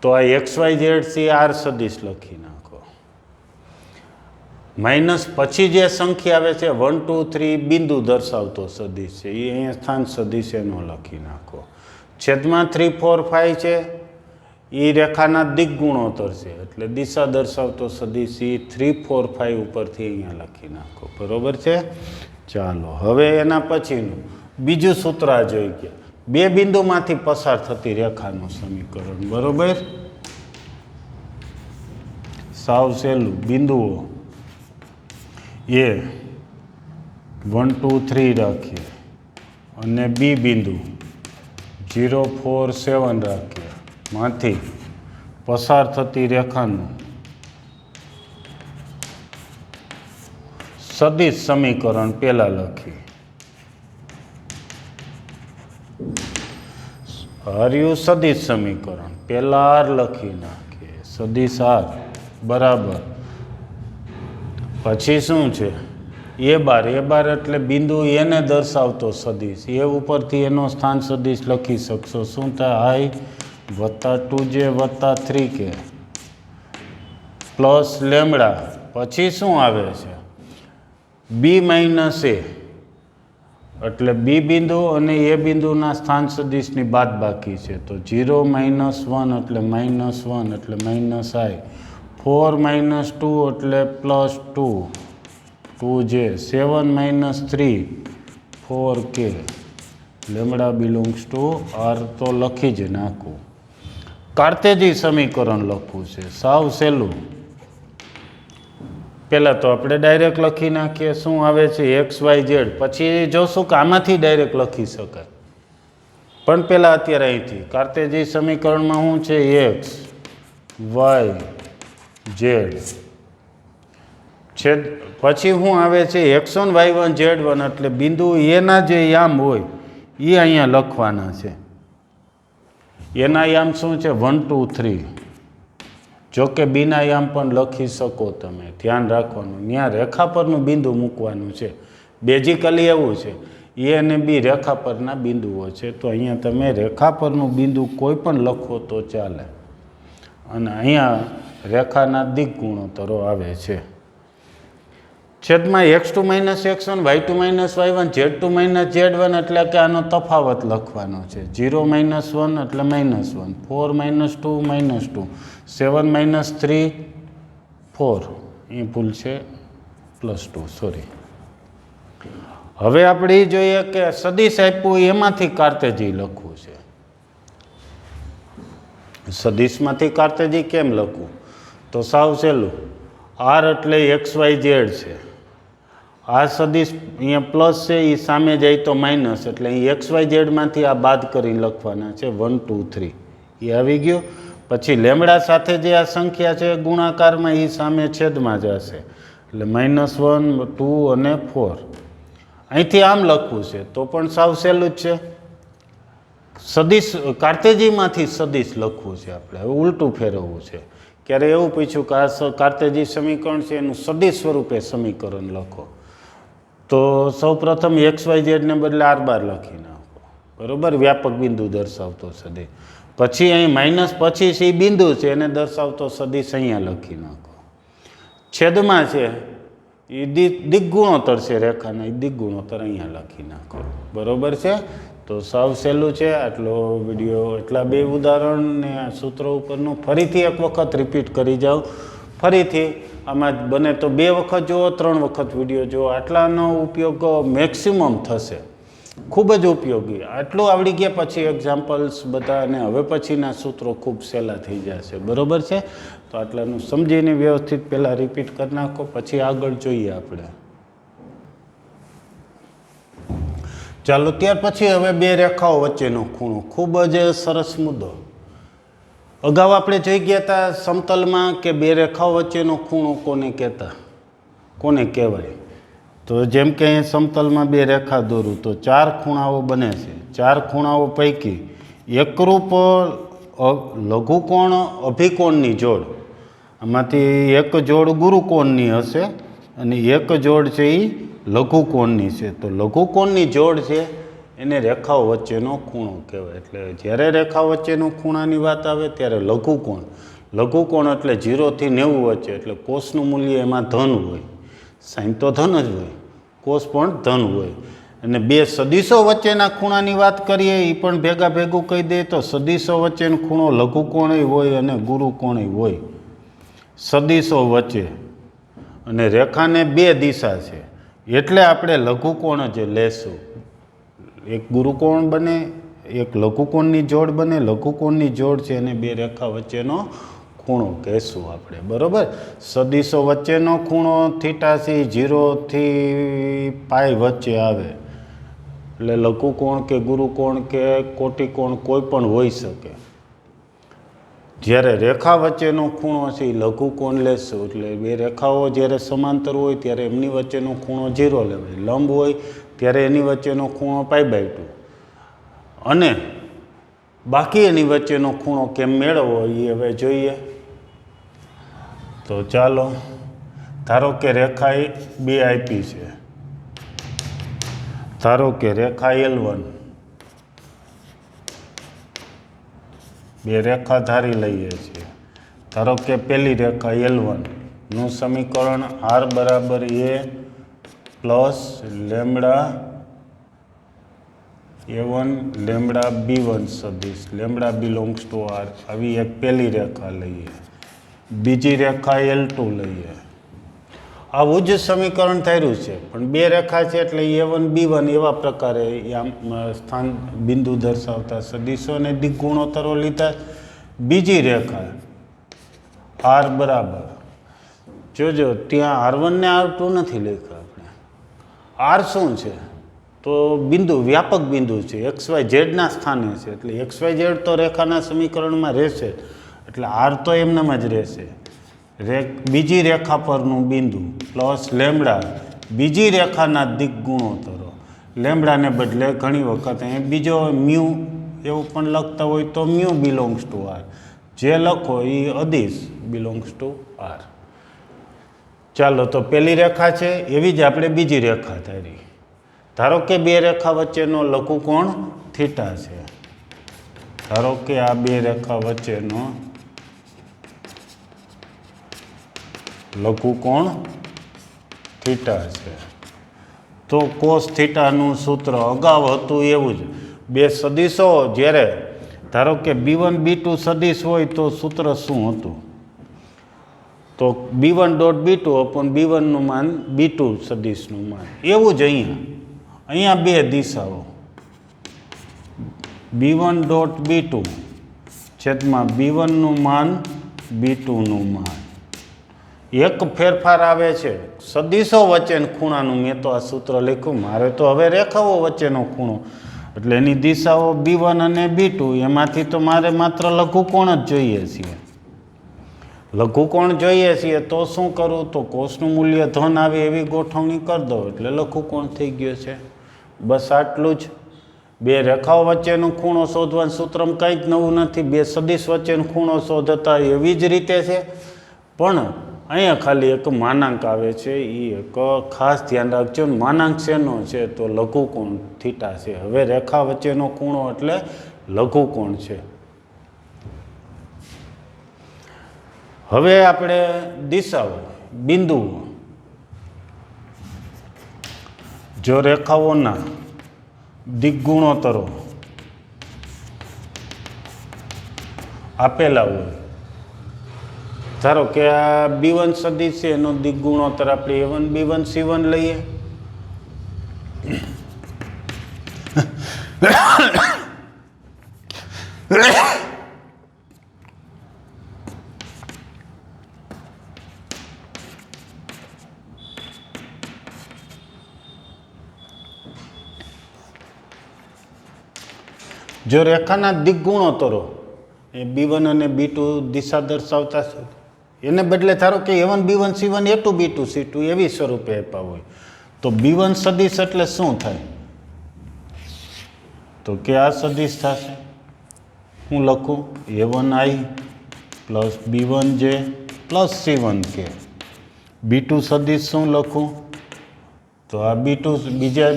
તો આ x y z થી આર સદિશ લખી નાખો. માઇનસ પછી જે સંખ્યા આવે છે 1 2 3 બિંદુ દર્શાવતો સદિશ છે, એ અહીંયા સ્થાન સદિશ એનો લખી નાખો. છેદમાં 3 4 5 છે એ રેખાના દિક ગુણોત્તર છે, એટલે દિશા દર્શાવતો સદિશ એ 3 4 5 ઉપરથી અહીંયા લખી નાખો. બરોબર છે? ચાલો હવે એના પછીનું બીજું સૂત્ર જોઈ ગયા. બે બિંદુમાંથી પસાર થતી રેખાનું સમીકરણ. બરોબર? સાવ સહેલું. બિંદુઓ એ 1 2 3 રાખીએ અને બી બિંદુ 0 4 7 રાખીએ. માંથી પસાર થતી રેખાનું સદિશ સમીકરણ પહેલાં લખી. હર્યું સદિશ સમીકરણ પહેલાં આર લખી નાખીએ. સદિશ આર બરાબર પછી શું છે એ બાર એટલે બિંદુ એને દર્શાવતો સદિશ એ ઉપરથી એનો સ્થાન સદિશ લખી શકશો શું થાય વત્તા 2j વત્તા 3k પ્લસ લેમડા પછી શું આવે છે બી માઇનસ એ એટલે બી બિંદુ અને એ બિંદુના સ્થાન સદિશની બાદ બાકી છે તો 0 -1 એટલે -1 એટલે માઇનસ આઈ 4 - 2 એટલે +2 2j 7 - 3 4k lambda belongs to R તો લખી જ નાખું કાર્તેજી સમીકરણ લખવું છે સાવ સહેલું પહેલાં તો આપણે ડાયરેક્ટ લખી નાખીએ શું આવે છે XYZ પછી જોશું કે આમાંથી ડાયરેક્ટ લખી શકાય પણ પહેલાં અત્યારે અહીંથી કાર્તેજી સમીકરણમાં શું છે X Y Z છે પછી શું આવે છે X1 Y1 Z1 એટલે બિંદુ એના જે યામ હોય એ અહીંયા લખવાના છે એના યામ શું છે 1 2 3 જો કે બીના યામ પણ લખી શકો તમે ધ્યાન રાખવાનું ત્યાં રેખા પરનું બિંદુ મૂકવાનું છે બેઝિકલી એવું છે એ અને બી રેખા પરના બિંદુઓ છે તો અહીંયા તમે રેખા પરનું બિંદુ કોઈ પણ લખો તો ચાલે અને અહીંયા રેખાના દિગ્ગુણોત્તરો આવે છે છેદમાં x2 - x1 y2 - y1 z2 - z1 એટલે કે આનો તફાવત લખવાનો છે 0 - 1 એટલે -1 4 - 2 -2 7 - 3 4 એ ભૂલ છે +2 સોરી હવે આપણે એ જોઈએ કે સદિશ આપ્યું એમાંથી કાર્તેજી લખવું છે સદિશમાંથી કાર્તેજી કેમ લખવું તો સાવ સહેલું r એટલે XYZ છે આ સદિશ અહીંયા પ્લસ છે એ સામે જાય તો માઇનસ એટલે અહીં XYZ માંથી આ બાદ કરીને લખવાના છે 1 2 3 એ આવી ગયું પછી લેમડા સાથે જે આ સંખ્યા છે ગુણાકારમાં એ સામે છેદમાં જશે એટલે -1 2 અને 4 અહીંથી આમ લખવું છે તો પણ સાવ સહેલું જ છે સદિશ કાર્તેજીમાંથી સદિશ લખવું છે આપણે હવે ઉલટું ફેરવવું છે ક્યારે એવું પૂછ્યું કે આ કાર્તેજી સમીકરણ છે એનું સદિશ સ્વરૂપે સમીકરણ લખો તો સૌપ્રથમ XYZ ને બદલે r બાર લખી નાખો બરોબર વ્યાપક બિંદુ દર્શાવતો સદિશ પછી અહીં માઇનસ પછી એ બિંદુ છે એને દર્શાવતો સદિશ અહીંયા લખી નાખો છેદમાં છે એ દિગ્ગુણોત્તર છે રેખાના એ દિગ્ગુણોત્તર અહીંયા લખી નાખો બરોબર છે તો સાવ સહેલું છે આટલો વિડીયો એટલા બે ઉદાહરણ ને આ સૂત્રો ઉપરનું ફરીથી એક વખત રિપીટ કરી જાઓ ફરીથી આમાં બને તો 2 વખત જુઓ 3 વખત વિડીયો જુઓ આટલાનો ઉપયોગ મેક્સિમમ થશે ખૂબ જ ઉપયોગી આટલું આવડી ગયા પછી એક્ઝામ્પલ્સ બધા અને હવે પછીના સૂત્રો ખૂબ સહેલા થઈ જશે બરોબર છે તો આટલાનું સમજીને વ્યવસ્થિત પહેલાં રિપીટ કરી નાખો પછી આગળ જોઈએ આપણે ચાલો ત્યાર પછી હવે બે રેખાઓ વચ્ચેનો ખૂણો ખૂબ જ સરસ મુદ્દો અગાઉ આપણે જોઈ ગયા હતા સમતલમાં કે બે રેખાઓ વચ્ચેનો ખૂણો કોને કહેવાય તો જેમ કે અહીં સમતલમાં બે રેખા દોરું તો 4 ખૂણાઓ બને છે 4 ખૂણાઓ પૈકી એકરૂપ લઘુકોણ અભિકોણની જોડ આમાંથી એક જોડ ગુરુકોણની હશે અને એક જોડ છે એ લઘુકોણની છે તો લઘુકોણની જોડ છે એને રેખાઓ વચ્ચેનો ખૂણો કહેવાય એટલે જ્યારે રેખાઓ વચ્ચેનો ખૂણાની વાત આવે ત્યારે લઘુકોણ એટલે 0 થી 90 વચ્ચે એટલે કોસનું મૂલ્ય એમાં ધન હોય સાઈન તો ધન જ હોય કોસ પણ ધન હોય અને બે સદિશો વચ્ચેના ખૂણાની વાત કરીએ એ પણ ભેગું કહી દે તો સદિશો વચ્ચેનો ખૂણો લઘુકોણય હોય અને ગુરુકોણય હોય સદિશો વચ્ચે અને રેખાને બે દિશા છે એટલે આપણે લઘુકોણ જ લેશું એક ગુરુકોણ બને એક લઘુકોણની જોડ બને લઘુકોણની જોડ છે અને બે રેખા વચ્ચેનો ખૂણો કહેશું આપણે બરોબર સદિશો વચ્ચેનો ખૂણો થીટા સી 0 થી પાઈ વચ્ચે આવે એટલે લઘુકોણ કે ગુરુકોણ કે કોટિકોણ કોઈ પણ હોઈ શકે જ્યારે રેખા વચ્ચેનો ખૂણો છે એ લઘુકોણ લેશું એટલે બે રેખાઓ જ્યારે સમાંતર હોય ત્યારે એમની વચ્ચેનો ખૂણો 0 લેવાય લંબ હોય ત્યારે એની વચ્ચેનો ખૂણો π/2 અને બાકી એની વચ્ચેનો ખૂણો કેમ મેળવવો એ હવે જોઈએ તો ચાલો ધારો કે રેખા બે આપી છે, ધારો કે રેખા L1, બે રેખા ધારી લઈએ છીએ. ધારો કે પહેલી રેખા L1 નું સમીકરણ R બરાબર A plus lambda A1 lambda B1 સદિશ લેમડા બિલોંગ્સ ટુ R આવી એક પહેલી રેખા લઈએ. બીજી રેખા L2 લઈએ. આવું જ સમીકરણ થયું છે, પણ બે રેખા છે એટલે A1 B1 એવા પ્રકારે આમ સ્થાન બિંદુ દર્શાવતા સદિશો અને દિક ગુણોત્તરો લીધા. બીજી રેખા R બરાબર, જોજો ત્યાં R1 ને R2 નથી લખ્યા આપણે. R શું છે? તો બિંદુ, વ્યાપક બિંદુ છે, XYZ ના સ્થાને છે, એટલે XYZ તો રેખાના સમીકરણમાં રહેશે, એટલે R તો એમનામ જ રહેશે. બીજી રેખા પરનું બિંદુ પ્લસ લેમડા બીજી રેખાના દિક ગુણોત્તરો. લેમડાને બદલે ઘણી વખત અહીં બીજો મ્યુ એવું પણ લખતા હોય તો મ્યુ બિલોંગ્સ ટુ R. જે લખો એ અદિશ બિલોંગ્સ ટુ R. ચાલો, તો પહેલી રેખા છે એવી જ આપણે બીજી રેખા ધારી. ધારો કે બે રેખા વચ્ચેનો લઘુકોણ થીટા છે. ધારો કે આ બે રેખા વચ્ચેનો લઘુકોણ થીટા છે. તો કોસ થીટાનું સૂત્ર અગાઉ હતું એવું જ. બે સદિશો જ્યારે ધારો કે B1 B2 સદિશ હોય તો સૂત્ર શું હતું? તો B1 dot B2 upon B1 નું માન B2 સદિશનું માન. એવું જ અહીંયા બે દિશાઓ B1 ડોટ B2 છેદમાં B1 નું માન B2 નું માન. એક ફેરફાર આવે છે સદિશો વચ્ચેના ખૂણાનું. મેં તો આ સૂત્ર લખ્યું, મારે તો હવે રેખાઓ વચ્ચેનો ખૂણો, એટલે એની દિશાઓ B1 અને B2, એમાંથી તો મારે માત્ર લઘુકોણ જ જોઈએ છીએ. લઘુકોણ જોઈએ છીએ તો શું કરું? તો કોષનું મૂલ્ય ધન આવે એવી ગોઠવણી કરી દો એટલે લઘુકોણ થઈ ગયો છે. બસ આટલું જ. બે રેખાઓ વચ્ચેનો ખૂણો શોધવાનું સૂત્રમાં કંઈ જ નવું નથી. બે સદિશ વચ્ચેનો ખૂણો શોધતા એવી જ રીતે છે, પણ અહીંયા ખાલી એક માનાંક આવે છે. એ એક ખાસ ધ્યાન રાખજો. માનાંક શેનો છે? તો લઘુકોણ થીટા છે. હવે રેખા વચ્ચેનો ખૂણો એટલે લઘુકોણ છે. હવે આપણે દિશાઓ, બિંદુઓ, જો રેખાઓના દિક ગુણોત્તરો આપેલા હોય, ધારો કે આ B1 સદિશ છે, એનો દિક ગુણોત્તર આપણે A1 B1 C1 લઈએ. જો રેખાના દિક ગુણોત્તરો એ B1 અને B2 દિશા દર્શાવતા છે, એને બદલે ધારો કે A1 B1 C1 A2 B2 C2 એવી સ્વરૂપે આપ્યા હોય, તો B1 સદિશ એટલે શું થાય? તો કે આ સદિશ થશે. હું લખું A1I plus B1J plus C1K. B2 સદિશ શું લખું? તો આ B2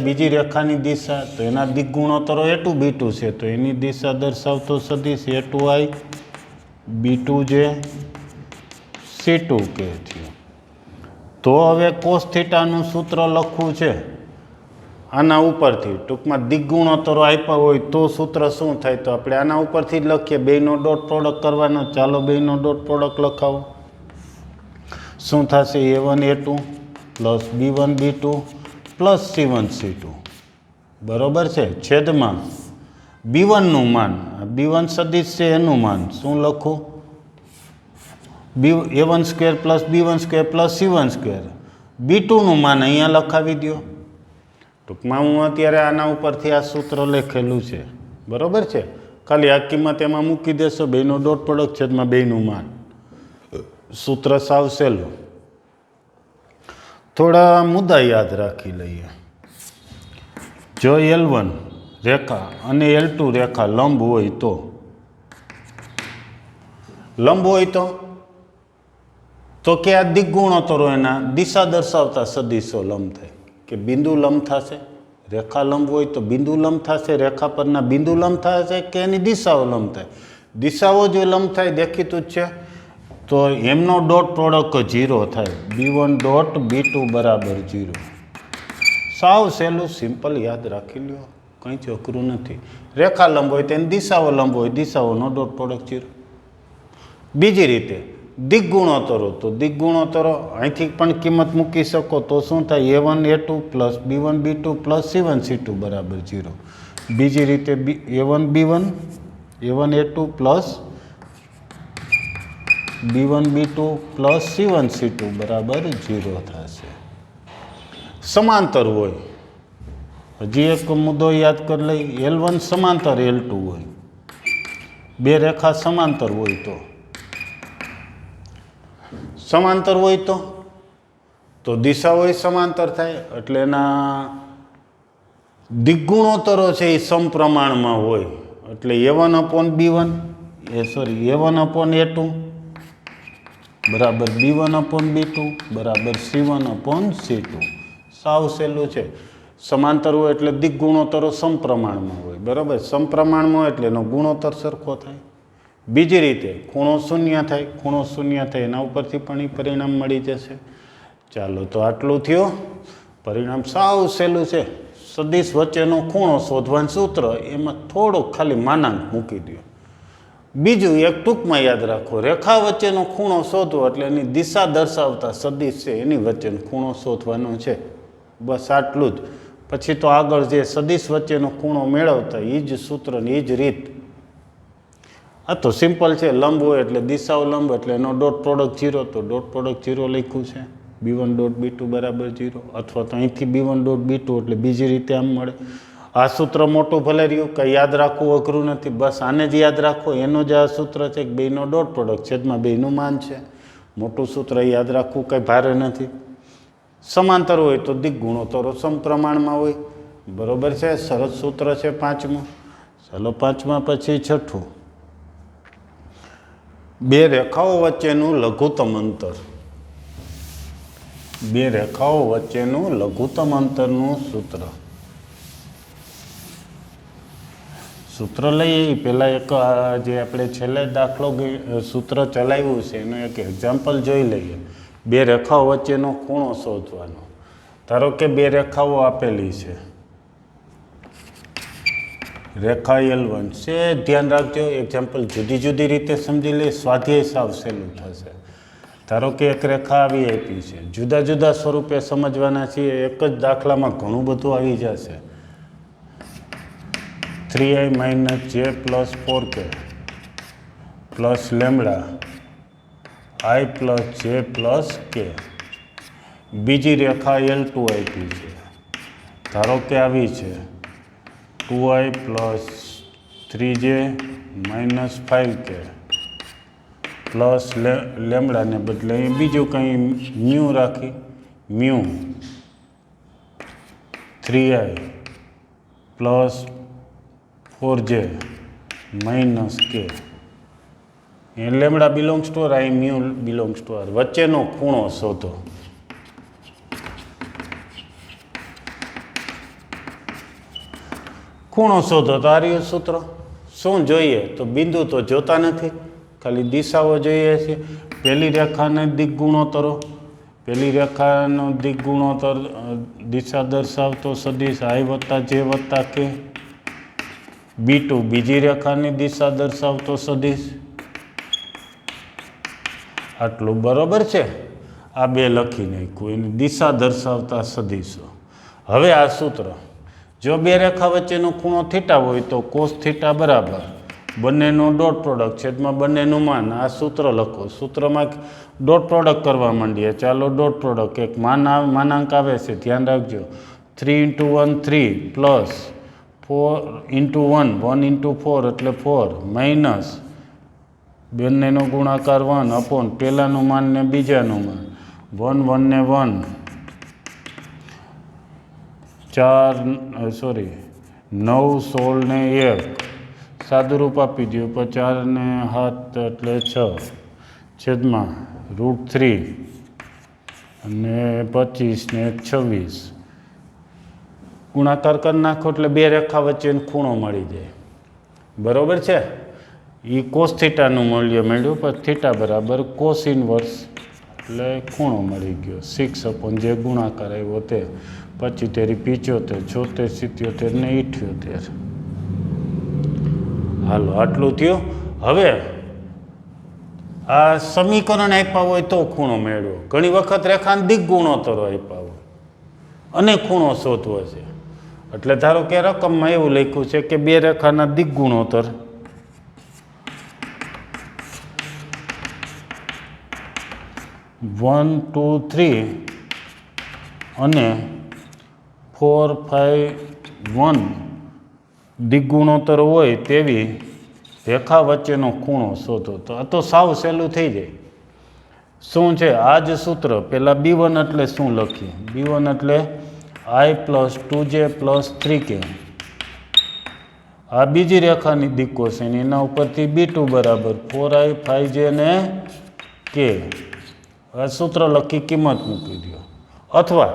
બીજી રેખાની દિશા, તો એના દિક ગુણોત્તરો A2 B2 છે, તો એની દિશા દર્શાવતો સદિશ A2I B2J C2K થયું. તો હવે કોસ થીટાનું સૂત્ર લખવું છે આના ઉપરથી. ટૂંકમાં દિક ગુણોત્તરો આપ્યા હોય તો સૂત્ર શું થાય? તો આપણે આના ઉપરથી જ લખીએ. બેયનો ડોટ પ્રોડક્ટ કરવાનો. ચાલો બેયનો ડોટ પ્રોડક્ટ લખાવો. શું થશે? A1 A2 plus B1 B2 plus C1 C2 બરાબર છે. છેદમાં B1 નું માન, B1 સદિશ છે એનું માન શું લખું? A1 square plus B1 square plus C1 square. B2 નું માન અહીંયા લખાવી દો. ટૂંકમાં હું અત્યારે આના ઉપરથી આ સૂત્ર લખેલું છે, બરાબર છે. ખાલી આ કિંમત એમાં મૂકી દેશો. બેયનો ડોટ પ્રોડક્ટ છેદમાં બેયનું માન. સૂત્ર સાવ સહેલું. થોડા મુદ્દા યાદ રાખી લઈએ. જો L1 રેખા અને L2 રેખા લંબ હોય તો તો કે આ દિક ગુણોત્તરો એના દિશા દર્શાવતા સદિશો લંબ થાય કે બિંદુ લંબ થશે, રેખા લંબ હોય તો બિંદુ લંબ થશે, રેખા પરના બિંદુ લંબ થશે કે એની દિશાઓ લંબ થાય. દિશાઓ જો લંબ થાય દેખીતું જ છે તો એમનો ડોટ પ્રોડક્ટ 0 થાય. B1 ડોટ B2 બરાબર 0. સાવ સહેલું સિમ્પલ યાદ રાખી લ્યો, કંઈ જ અઘરું નથી. રેખા લંબ હોય તેની દિશાઓ લંબ હોય, દિશાઓનો ડોટ પ્રોડક્ટ 0. બીજી રીતે દિક ગુણોત્તરો, તો દિક ગુણોત્તરો અહીંથી પણ કિંમત મૂકી શકો તો શું થાય? A1 A2 plus B1 B2 plus C1 C2 બરાબર 0. બીજી રીતે A1 B1 A1 A2 plus B1 B2 plus C1 C2 બરાબર 0 થશે. સમાંતર હોય, હજી એક મુદ્દો યાદ કરી લઈ. L1 સમાંતર L2 હોય, બે રેખા સમાંતર હોય તો સમાંતર હોય તો દિશાઓ સમાંતર થાય એટલે એના દિગ્ગુણોત્તરો છે એ સમપ્રમાણમાં હોય. એટલે A1 upon B1 A1 upon A2 બરાબર B1 અપોન B2 બરાબર C1 અપોન C2. સાવ સહેલું છે. સમાંતર હોય એટલે દિગ્ગુણોત્તરો સમપ્રમાણમાં હોય. બરાબર, સમપ્રમાણમાં હોય એટલે એનો ગુણોત્તર સરખો થાય. બીજી રીતે ખૂણો શૂન્ય થાય, ખૂણો શૂન્ય થાય એના ઉપરથી પણ એ પરિણામ મળી જશે. ચાલો તો આટલું થયું. પરિણામ સાવ સહેલું છે. સદિશ વચ્ચેનો ખૂણો શોધવાનું સૂત્ર, એમાં થોડુંક ખાલી માનાંક મૂકી દો. બીજું એક ટૂંકમાં યાદ રાખો, રેખા વચ્ચેનો ખૂણો શોધવો એટલે એની દિશા દર્શાવતા સદિશ છે એની વચ્ચેનો ખૂણો શોધવાનો છે. બસ આટલું જ. પછી તો આગળ જે સદિશ વચ્ચેનો ખૂણો મેળવતા એ જ સૂત્ર ને એ જ રીત. આ તો સિમ્પલ છે. લંબ હોય એટલે દિશાઓ લંબ એટલે એનો ડોટ પ્રોડક્ટ 0, તો ડોટ પ્રોડક્ટ 0 લખ્યું છે. B1 ડોટ B2 બરાબર 0, અથવા તો અહીંથી B1 ડોટ B2 એટલે બીજી રીતે આમ મળે. આ સૂત્ર મોટું ભલે રહ્યું, કંઈ યાદ રાખવું અઘરું નથી. બસ આને જ યાદ રાખો, એનો જ આ સૂત્ર છે કે બેનો ડોટ પ્રોડક્ટ છેદમાં બેનું માન છે. મોટું સૂત્ર યાદ રાખવું કંઈ ભારે નથી. સમાંતર હોય તો દિક ગુણોત્તરો સમપ્રમાણમાં હોય. બરોબર છે. સરસ સૂત્ર છે પાંચમું. ચાલો પાંચમા પછી છઠ્ઠું. બે રેખાઓ વચ્ચેનું લઘુત્તમ અંતર. બે રેખાઓ વચ્ચેનું લઘુત્તમ અંતરનું સૂત્ર. સૂત્ર લઈએ એ પહેલાં એક જે આપણે છેલ્લે દાખલો સૂત્ર ચલાવ્યું છે એનું એક એક્ઝામ્પલ જોઈ લઈએ. બે રેખાઓ વચ્ચેનો ખૂણો શોધવાનો. ધારો કે બે રેખાઓ આપેલી છે. રેખા L1 છે, ધ્યાન રાખજો એક્ઝામ્પલ જુદી જુદી રીતે સમજી લે, સ્વાધ્યાય સાવ સહેલું થશે. ધારો કે એક રેખા આવી આપી છે, જુદા જુદા સ્વરૂપે સમજવાના છીએ. એક જ દાખલામાં ઘણું બધું આવી જશે. 3i - j + 4k plus lambda i + j + k. બીજી રેખા L2 આપી છે. ધારો કે આવી છે 2i + 3j - 5k પ્લસ લેમ્બડાને બદલે બીજું કંઈ મ્યુ રાખી, મ્યુ 3i + 4j - k. એ lambda belongs to R, mu belongs to R. વચ્ચેનો ખૂણો શોધો. ખૂણો શોધો તો આ રહ્યું સૂત્ર. શું જોઈએ? તો બિંદુ તો જોતા નથી, ખાલી દિશાઓ જોઈએ છે. પહેલી રેખાને દિક ગુણોત્તરો. પહેલી રેખાનો દિક ગુણોત્તર દિશા દર્શાવતો સદિશ i + j + k. B2 બીજી રેખાની દિશા દર્શાવતો સદિશ. આટલું બરોબર છે. આ બે લખી નાખ્યું, એની દિશા દર્શાવતા સદિશો. હવે આ સૂત્ર, જો બે રેખા વચ્ચેનો ખૂણો થીટા હોય તો cos થીટા બરાબર બંનેનું ડોટ પ્રોડક્ટ છેદમાં બંનેનું માન. આ સૂત્ર લખો. સૂત્રમાં ડોટ પ્રોડક્ટ કરવા માંડીએ. ચાલો ડોટ પ્રોડક્ટ. એક માનાંક આવે છે, ધ્યાન રાખજો. 3 × 1 3 પ્લસ 4 × 1 1 × 4 એટલે 4 માઇનસ બંનેનો ગુણાકાર 1 અપોન પહેલાંનું માન ને બીજાનું માન 1 1 ને 1 9 16 ને 1 સાદું રૂપ આપી દો. 4 ને 7 એટલે 6 છેદમાં √3 અને 25 ને 26 ગુણાકાર કરી નાખો એટલે બે રેખા વચ્ચેનો ખૂણો મળી જાય. બરાબર છે. એ કોસ થીટાનું મૂલ્ય મળ્યું, પણ થીટા બરાબર કોસ ઇનવર્સ એટલે ખૂણો મળી ગયો. 6 જે ગુણાકાર આવ્યો તે 25 75 76 77 ને 78. હાલો આટલું થયું. હવે આ સમીકરણ આપ્યા હોય તો ખૂણો મેળવો. ઘણી વખત રેખાને દિગ્ગુણોત્તરો આપ્યા હોય અને ખૂણો શોધવો છે. એટલે ધારો કે રકમમાં એવું લખ્યું છે કે બે રેખાના દિગ્ગુણોત્તર વન 2 3 અને 4 5 1 દિગ્ગુણોત્તર હોય તેવી રેખા વચ્ચેનો ખૂણો શોધો. તો આ તો સાવ સહેલું થઈ જાય. શું છે આ જ સૂત્ર? પહેલાં B1 એટલે શું લખીએ? B1 એટલે I + 2j + 3k. આ બીજી રેખાની દિક્કો છે ને એના ઉપરથી B2 બરાબર 4i 5j ને k. આ સૂત્ર લખી કિંમત મૂકી દો, અથવા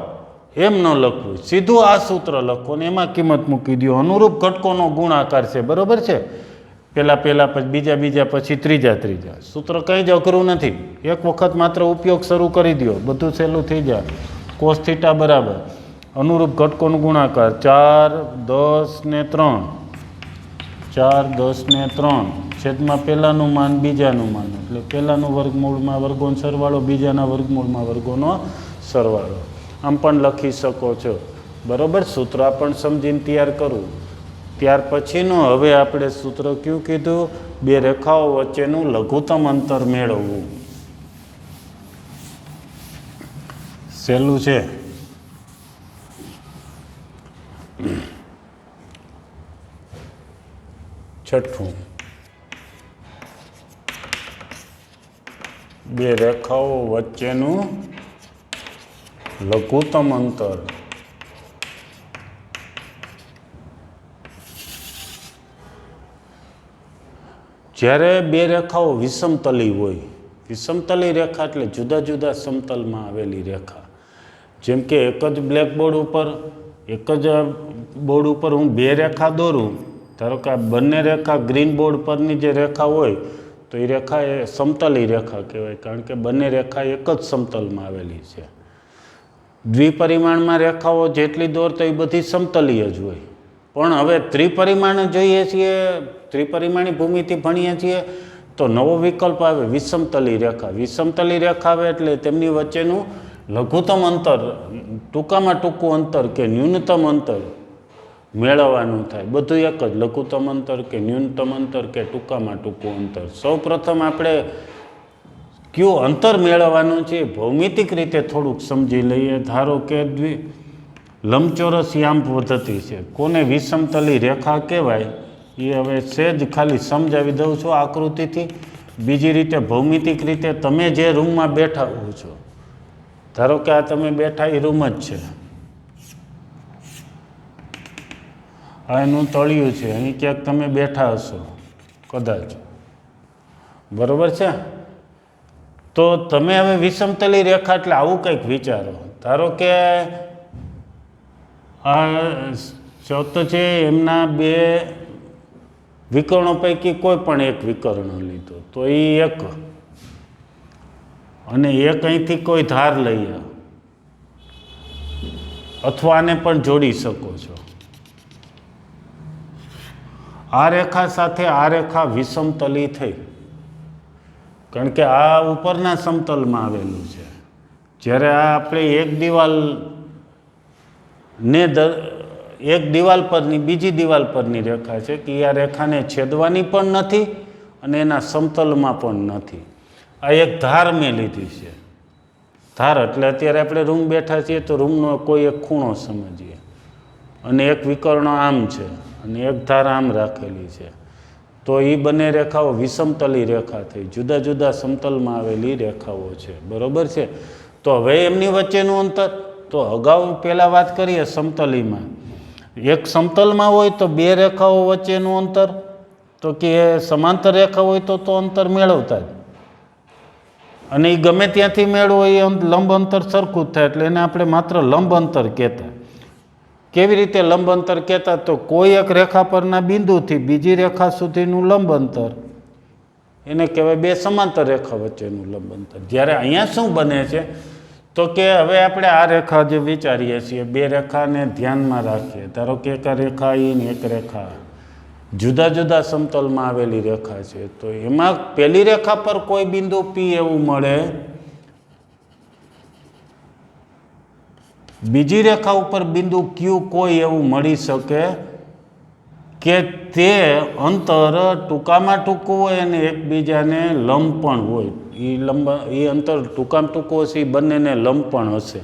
એમ ન લખવું, સીધું આ સૂત્ર લખો ને એમાં કિંમત મૂકી દો. અનુરૂપ ઘટકોનો ગુણાકાર છે. બરાબર છે. પહેલાં પછી બીજા પછી ત્રીજા. સૂત્ર કંઈ જ અઘરું નથી. એક વખત માત્ર ઉપયોગ શરૂ કરી દો, બધું સહેલું થઈ જાય. કોસ થીટા બરાબર અનુરૂપ ઘટકોનો ગુણાકાર 4 10 ને 3 4 10 ને 3 છેદમાં પહેલાંનું માન બીજાનું માન, એટલે પહેલાંનું વર્ગમૂળમાં વર્ગોનો સરવાળો, બીજાના વર્ગમૂળમાં વર્ગોનો સરવાળો. આમ પણ લખી શકો છો. બરાબર. સૂત્ર પણ સમજીને તૈયાર કરવું. ત્યાર પછીનું હવે આપણે સૂત્ર કયું કીધું? બે રેખાઓ વચ્ચેનું લઘુત્તમ અંતર મેળવવું. સહેલું છે. છઠ્ઠું, બે રેખાઓ વચ્ચેનું લઘુત્તમ અંતર જ્યારે બે રેખાઓ વિષમતલી હોય. વિષમતલી રેખા એટલે જુદા જુદા સમતલમાં આવેલી રેખા. જેમ કે એક જ બ્લેકબોર્ડ ઉપર હું બે રેખા દોરું, ધારો કે આ બંને રેખા ગ્રીન બોર્ડ પરની જે રેખા હોય તો એ રેખા એ સમતલી રેખા કહેવાય, કારણ કે બંને રેખા એક જ સમતલમાં આવેલી છે. દ્વિપરિમાણમાં રેખાઓ જેટલી દોરતો એ બધી સમતલીય જ હોય. પણ હવે ત્રિપરિમાણ જોઈએ છીએ, ત્રિપરિમાણી ભૂમિતિ ભણીએ છીએ તો નવો વિકલ્પ આવે, વિષમતલી રેખા. વિષમતલી રેખા આવે એટલે તેમની વચ્ચેનું લઘુત્તમ અંતર, ટૂંકામાં ટૂંકું અંતર કે ન્યૂનતમ અંતર મેળવવાનું થાય. બધું એક જ, લઘુત્તમ અંતર કે ન્યૂનતમ અંતર કે ટૂંકામાં ટૂંકું અંતર. સૌ પ્રથમ આપણે કયું અંતર મેળવવાનું છે ભૌમિતિક રીતે થોડુંક સમજી લઈએ. ધારો કે લંબચોરસ યામ પદ્ધતિ છે. કોને વિષમતલી રેખા કહેવાય એ હવે સહેજ ખાલી સમજાવી દઉં છું આકૃતિથી. બીજી રીતે ભૌમિતિક રીતે તમે જે રૂમમાં બેઠા હો છો, ધારો કે આ તમે બેઠા એ રૂમ જ છે, આ એનું તળિયું છે, અહીં ક્યાંક તમે બેઠા હશો કદાચ. બરાબર છે. તો તમે હવે વિષમતલી રેખા એટલે આવું કંઈક વિચારો. ધારો કે આ ચોથ છે, એમના બે વિકર્ણો પૈકી કોઈ પણ એક વિકર્ણ લીધો તો એ એક, અને એક અહીંથી કોઈ ધાર લઈએ અથવા આને પણ જોડી શકો છો. આ રેખા સાથે આ રેખા વિષમતલી થઈ, કારણ કે આ ઉપરના સમતલમાં આવેલું છે. જ્યારે આ આપણે એક દિવાલ પરની બીજી દિવાલ પરની રેખા છે કે આ રેખાને છેદવાની પણ નથી અને એના સમતલમાં પણ નથી. આ એક ધાર મેં લીધી છે. ધાર એટલે અત્યારે આપણે રૂમ બેઠા છીએ તો રૂમનો કોઈ એક ખૂણો સમજીએ, અને એક વિકર્ણ આમ છે અને એક ધાર આમ રાખેલી છે. તો એ બંને રેખાઓ વિષમતલી રેખા થઈ, જુદા જુદા સમતલમાં આવેલી રેખાઓ છે. બરાબર છે. તો હવે એમની વચ્ચેનું અંતર, તો અગાઉ પહેલાં વાત કરીએ સમતલીમાં, એક સમતલમાં હોય તો બે રેખાઓ વચ્ચેનું અંતર, તો કે સમાંતર રેખા હોય તો અંતર મેળવતા જ. અને એ ગમે ત્યાંથી મેળવો એ લંબ અંતર સરખું જ થાય, એટલે એને આપણે માત્ર લંબ અંતર કહેતા. કેવી રીતે લંબ અંતર કહેતા? તો કોઈ એક રેખા પરના બિંદુથી બીજી રેખા સુધીનું લંબ અંતર એને કહેવાય બે સમાંતર રેખા વચ્ચેનું લંબ અંતર. જ્યારે અહીંયા શું બને છે તો કે હવે આપણે આ રેખા જે વિચારીએ છીએ, બે રેખાને ધ્યાનમાં રાખીએ. ધારો કે એક રેખા એ ને એક રેખા જુદા જુદા સમતલમાં આવેલી રેખા છે, તો એમાં પહેલી રેખા પર કોઈ બિંદુ પી એવું મળે, બીજી રેખા ઉપર બિંદુ ક્યુ કોઈ એવું મળી શકે કે તે અંતર ટૂંકામાં ટૂંકું હોય અને એકબીજાને લંબ પણ હોય. એ અંતર ટૂંકામાં ટૂંકું હશે, એ બંનેને લંબ પણ હશે.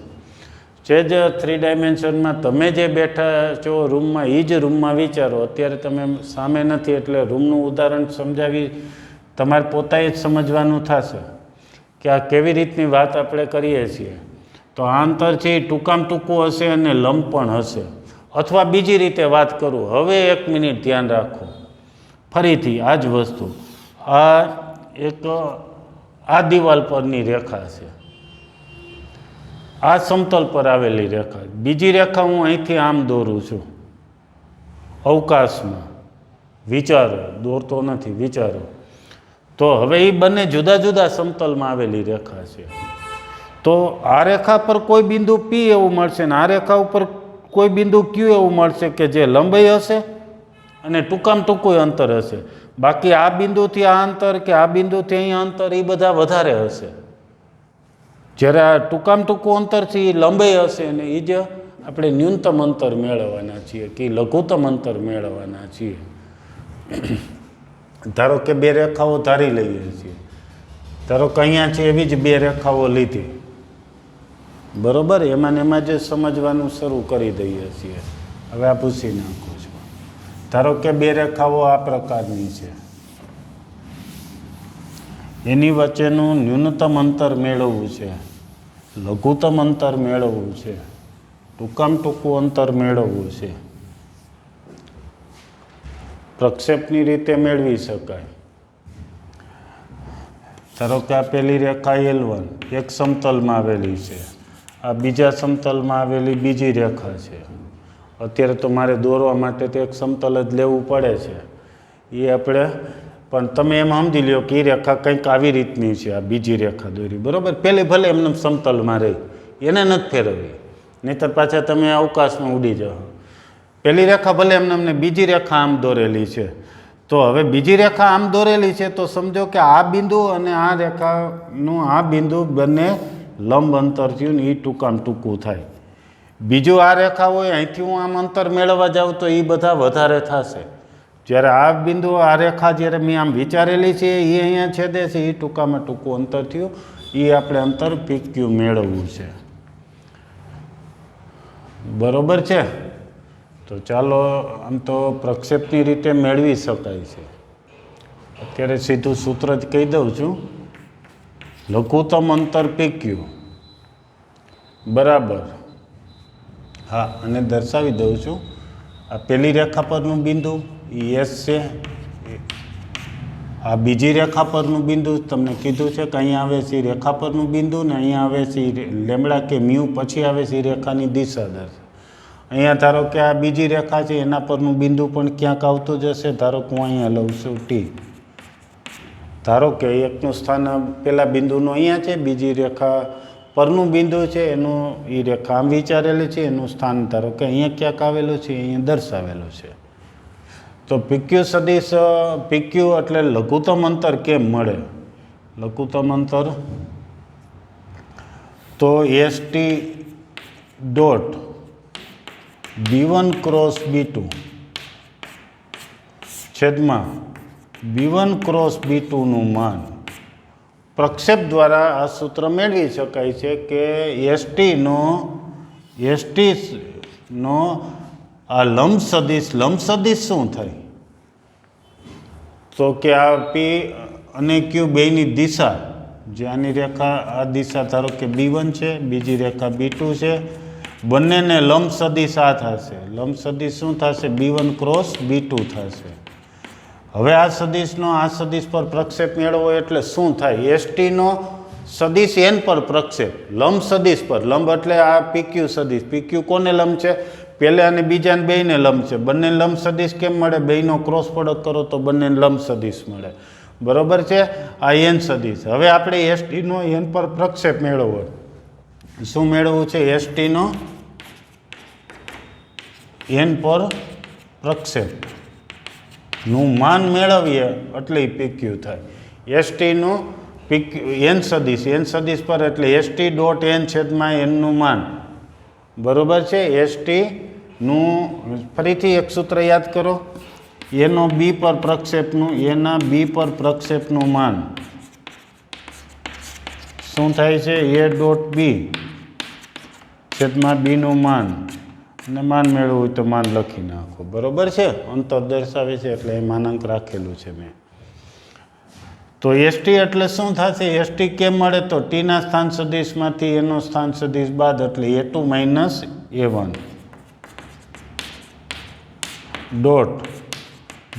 જે જ 3 ડાયમેન્શનમાં તમે જે બેઠા છો રૂમમાં, એ જ રૂમમાં વિચારો. અત્યારે તમે સામે નથી એટલે રૂમનું ઉદાહરણ સમજાવી તમારે પોતાએ જ સમજવાનું થશે કે આ કેવી રીતની વાત આપણે કરીએ છીએ. તો આ અંતર છે એ ટૂંકામાં ટૂંકું હશે અને લંબ પણ હશે. અથવા બીજી રીતે વાત કરું, હવે 1 મિનિટ ધ્યાન રાખો, ફરીથી આ જ વસ્તુ. આ એક આ દિવાલ પરની રેખા છે, આ સમતલ પર આવેલી રેખા. બીજી રેખા હું અહીંથી આમ દોરું છું અવકાશમાં. વિચારો, દોરતો નથી, વિચારો. તો હવે એ બંને જુદા જુદા સમતલમાં આવેલી રેખા છે. તો આ રેખા પર કોઈ બિંદુ પી એવું મળશે ને આ રેખા ઉપર કોઈ બિંદુ ક્યુ એવું મળશે કે જે લંબાઈ હશે અને ટૂંકામાં ટૂંકું અંતર હશે. બાકી આ બિંદુથી આ અંતર કે આ બિંદુથી અહીંયા અંતર એ બધા વધારે હશે. જ્યારે આ ટૂંકામાં ટૂંકું અંતર છે એ લંબાઈ હશે અને એ જ આપણે ન્યૂનતમ અંતર મેળવવાના છીએ કે લઘુત્તમ અંતર મેળવવાના છીએ. ધારો કે બે રેખાઓ ધારી લઈએ છીએ. ધારો કે અહીંયા છે એવી જ બે રેખાઓ લીધી, બરોબર? એમાં જ સમજવાનું શરૂ કરી દઈએ છીએ. હવે આ પૂછી નાખું છું. ધારો કે બે રેખાઓ આ પ્રકારની છે, એની વચ્ચેનું ન્યૂનતમ અંતર મેળવવું છે, લઘુત્તમ અંતર મેળવવું છે, ટૂંકામાં ટૂંકું અંતર મેળવવું છે. પ્રક્ષેપની રીતે મેળવી શકાય. ધારો કે આ પહેલી રેખા L1 એક સમતલમાં આવેલી છે, આ બીજા સમતલમાં આવેલી બીજી રેખા છે. અત્યારે તો મારે દોરવા માટે તો એક સમતલ જ લેવું પડે છે, એ આપણે, પણ તમે એમ સમજી લો કે એ રેખા કંઈક આવી રીતની છે. આ બીજી રેખા દોરી, બરાબર? પહેલી ભલે એમને સમતલમાં રહી, એને નથી ફેરવવી, નહીંતર પાછા તમે અવકાશમાં ઉડી જાઓ. પહેલી રેખા ભલે એમને બીજી રેખા આમ દોરેલી છે, તો હવે બીજી રેખા આમ દોરેલી છે તો સમજો કે આ બિંદુ અને આ રેખાનું આ બિંદુ બંને લંબ અંતર થયું ને એ ટૂંકામાં ટૂંકું થાય. બીજું આ રેખા હોય, અહીંથી હું આમ અંતર મેળવવા જાઉં તો એ બધા વધારે થશે. જ્યારે આ બિંદુ આ રેખા જ્યારે મેં આમ વિચારેલી છે એ અહીંયા છેદે છે, એ ટૂંકામાં ટૂંકું અંતર થયું, એ આપણે અંતર PQ મેળવવું છે. બરોબર છે? તો ચાલો, આમ તો પ્રક્ષેપની રીતે મેળવી શકાય છે. અત્યારે સીધું સૂત્ર જ કહી દઉં છું. લઘુત્તમ અંતર PQ બરાબર, હા, અને દર્શાવી દઉં છું. આ પહેલી રેખા પરનું બિંદુ એ S છે, આ બીજી રેખા પરનું બિંદુ તમને કીધું છે કે અહીંયા આવે છે રેખા પરનું બિંદુ ને અહીંયા આવે છે લેમડા કે મ્યુ, પછી આવે છે રેખાની દિશા દર્શાવે. અહીંયા ધારો કે આ બીજી રેખા છે એના પરનું બિંદુ પણ ક્યાંક આવતું જશે. ધારો કે હું અહીંયા લઉં છું T. ધારો કે એકનું સ્થાન પેલા બિંદુનું અહીંયા છે, બીજી રેખા પરનું બિંદુ છે એનું, એ રેખા આમ વિચારેલી છે, એનું સ્થાન ધારો કે અહીંયા ક્યાંક આવેલું છે, અહીંયા દર્શાવેલું છે. તો PQ સદિશ, PQ એટલે લઘુત્તમ અંતર કેમ મળે? લઘુત્તમ અંતર તો ST dot B1 cross B2 છેદમાં B1 ક્રોસ B2નું માન. પ્રક્ષેપ દ્વારા આ સૂત્ર મેળવી શકાય છે કે ST નો આ લંબ સદિશ શું થાય? તો કે આ P અને Q બેયની દિશા, જે આની રેખા આ દિશા ધારો કે B1 છે, બીજી રેખા B2 છે, બંનેને લંબ સદિશ આ થશે. લંબ સદિશ શું થશે? B1 ક્રોસ B2 થશે. હવે આ સદિશનો આ સદિશ પર પ્રક્ષેપ મેળવો એટલે શું થાય? ST નો સદિશ એન પર પ્રક્ષેપ, લંબ સદિશ પર, લંબ એટલે આ પીક્યુ સદિશ, પીક્યુ કોને લંબ છે? પહેલા અને બીજાને બેયને લંબ છે. બંને લંબ સદિશ કેમ મળે? બેયનો ક્રોસ પ્રોડક્ટ કરો તો બંને લંબ સદિશ મળે. બરોબર છે? આ એન સદિશ. હવે આપણે એસટીનો એન પર પ્રક્ષેપ મેળવવો. શું મેળવવું છે? એસટીનો એન પર પ્રક્ષેપનું માન મેળવીએ એટલે પીક્યુ થાય. એસટીનું એન સદિશ પર એટલે એસટી ડોટ એન છેદમાં એનનું માન. બરોબર છે? એસટીનું ફરીથી એક સૂત્ર યાદ કરો. એનો બી પર પ્રક્ષેપનું, એના બી પર પ્રક્ષેપનું માન શું થાય છે? એ ડોટ બી છેદમાં બીનું માન. અને માન મેળવવું હોય તો માન લખી નાખો. બરોબર છે? અંતર દર્શાવે છે એટલે એ માનાંક રાખેલું છે મેં. તો એસટી એટલે શું થશે? એસટી કેમ મળે? તો ટીના સ્થાન સદિશમાંથી એનો સ્થાન સદિશ બાદ એટલે A2 minus A1 dot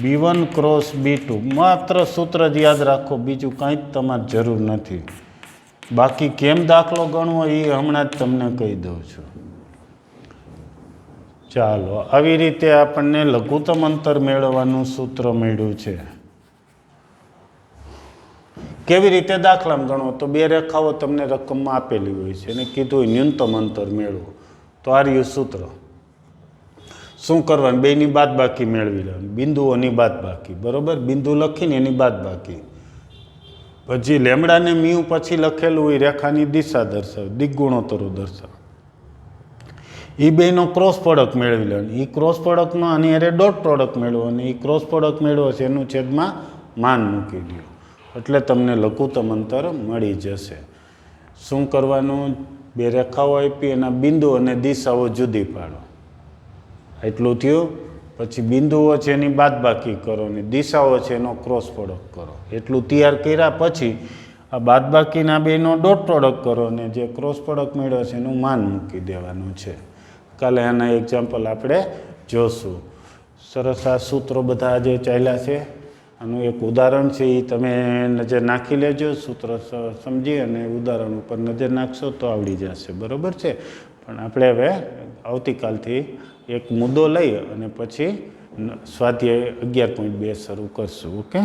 B1 cross B2. માત્ર સૂત્ર જ યાદ રાખો, બીજું કાંઈ જ તમારે જરૂર નથી. બાકી કેમ દાખલો ગણવો એ હમણાં જ તમને કહી દઉં છું. ચાલો, આવી રીતે આપણને લઘુત્તમ અંતર મેળવવાનું સૂત્ર મળ્યું છે. કેવી રીતે દાખલામાં ગણવો? તો બે રેખાઓ તમને રકમમાં આપેલી હોય છે અને કીધું હોય ન્યૂનતમ અંતર મેળવો. તો આ રહ્યું સૂત્ર. શું કરવાનું? બેની બાદબાકી મેળવી લેવાની, બિંદુઓની બાદબાકી. બરોબર? બિંદુ લખીને એની બાદબાકી. પછી લેમડાને મ્યુ પછી લખેલું હોય રેખાની દિશા દર્શાવે, દિગ્ગુણોત્તરો દર્શાવે. એ બેનો ક્રોસ પ્રોડક્ટ મેળવી લેવાનું. એ ક્રોસ પ્રોડક્ટનો આની અરે ડોટ પ્રોડક્ટ મેળવો અને એ ક્રોસ પ્રોડક્ટ મેળવો છે એનું છેદમાં માન મૂકી દો એટલે તમને લઘુત્તમ અંતર મળી જશે. શું કરવાનું? બે રેખાઓ આપી, એના બિંદુ અને દિશાઓ જુદી પાડો. એટલું થયું. પછી બિંદુઓ છે એની બાદબાકી કરો અને દિશાઓ છે એનો ક્રોસ પ્રોડક્ટ કરો. એટલું તૈયાર કર્યા પછી આ બાદબાકીના બેનો ડોટ પ્રોડક્ટ કરો અને જે ક્રોસ પ્રોડક્ટ મેળવ્યો છે એનું માન મૂકી દેવાનું છે. કાલે આના એક્ઝામ્પલ આપણે જોશું. સરસ. આ સૂત્રો બધા આજે ચાલ્યા છે. આનું એક ઉદાહરણ છે, એ તમે નજર નાખી લેજો. સૂત્ર સમજી અને ઉદાહરણ ઉપર નજર નાખશો તો આવડી જશે. બરાબર છે? પણ આપણે હવે આવતીકાલથી એક મુદ્દો લઈ અને પછી સ્વાધ્યાય 11.2 શરૂ કરશું. ઓકે?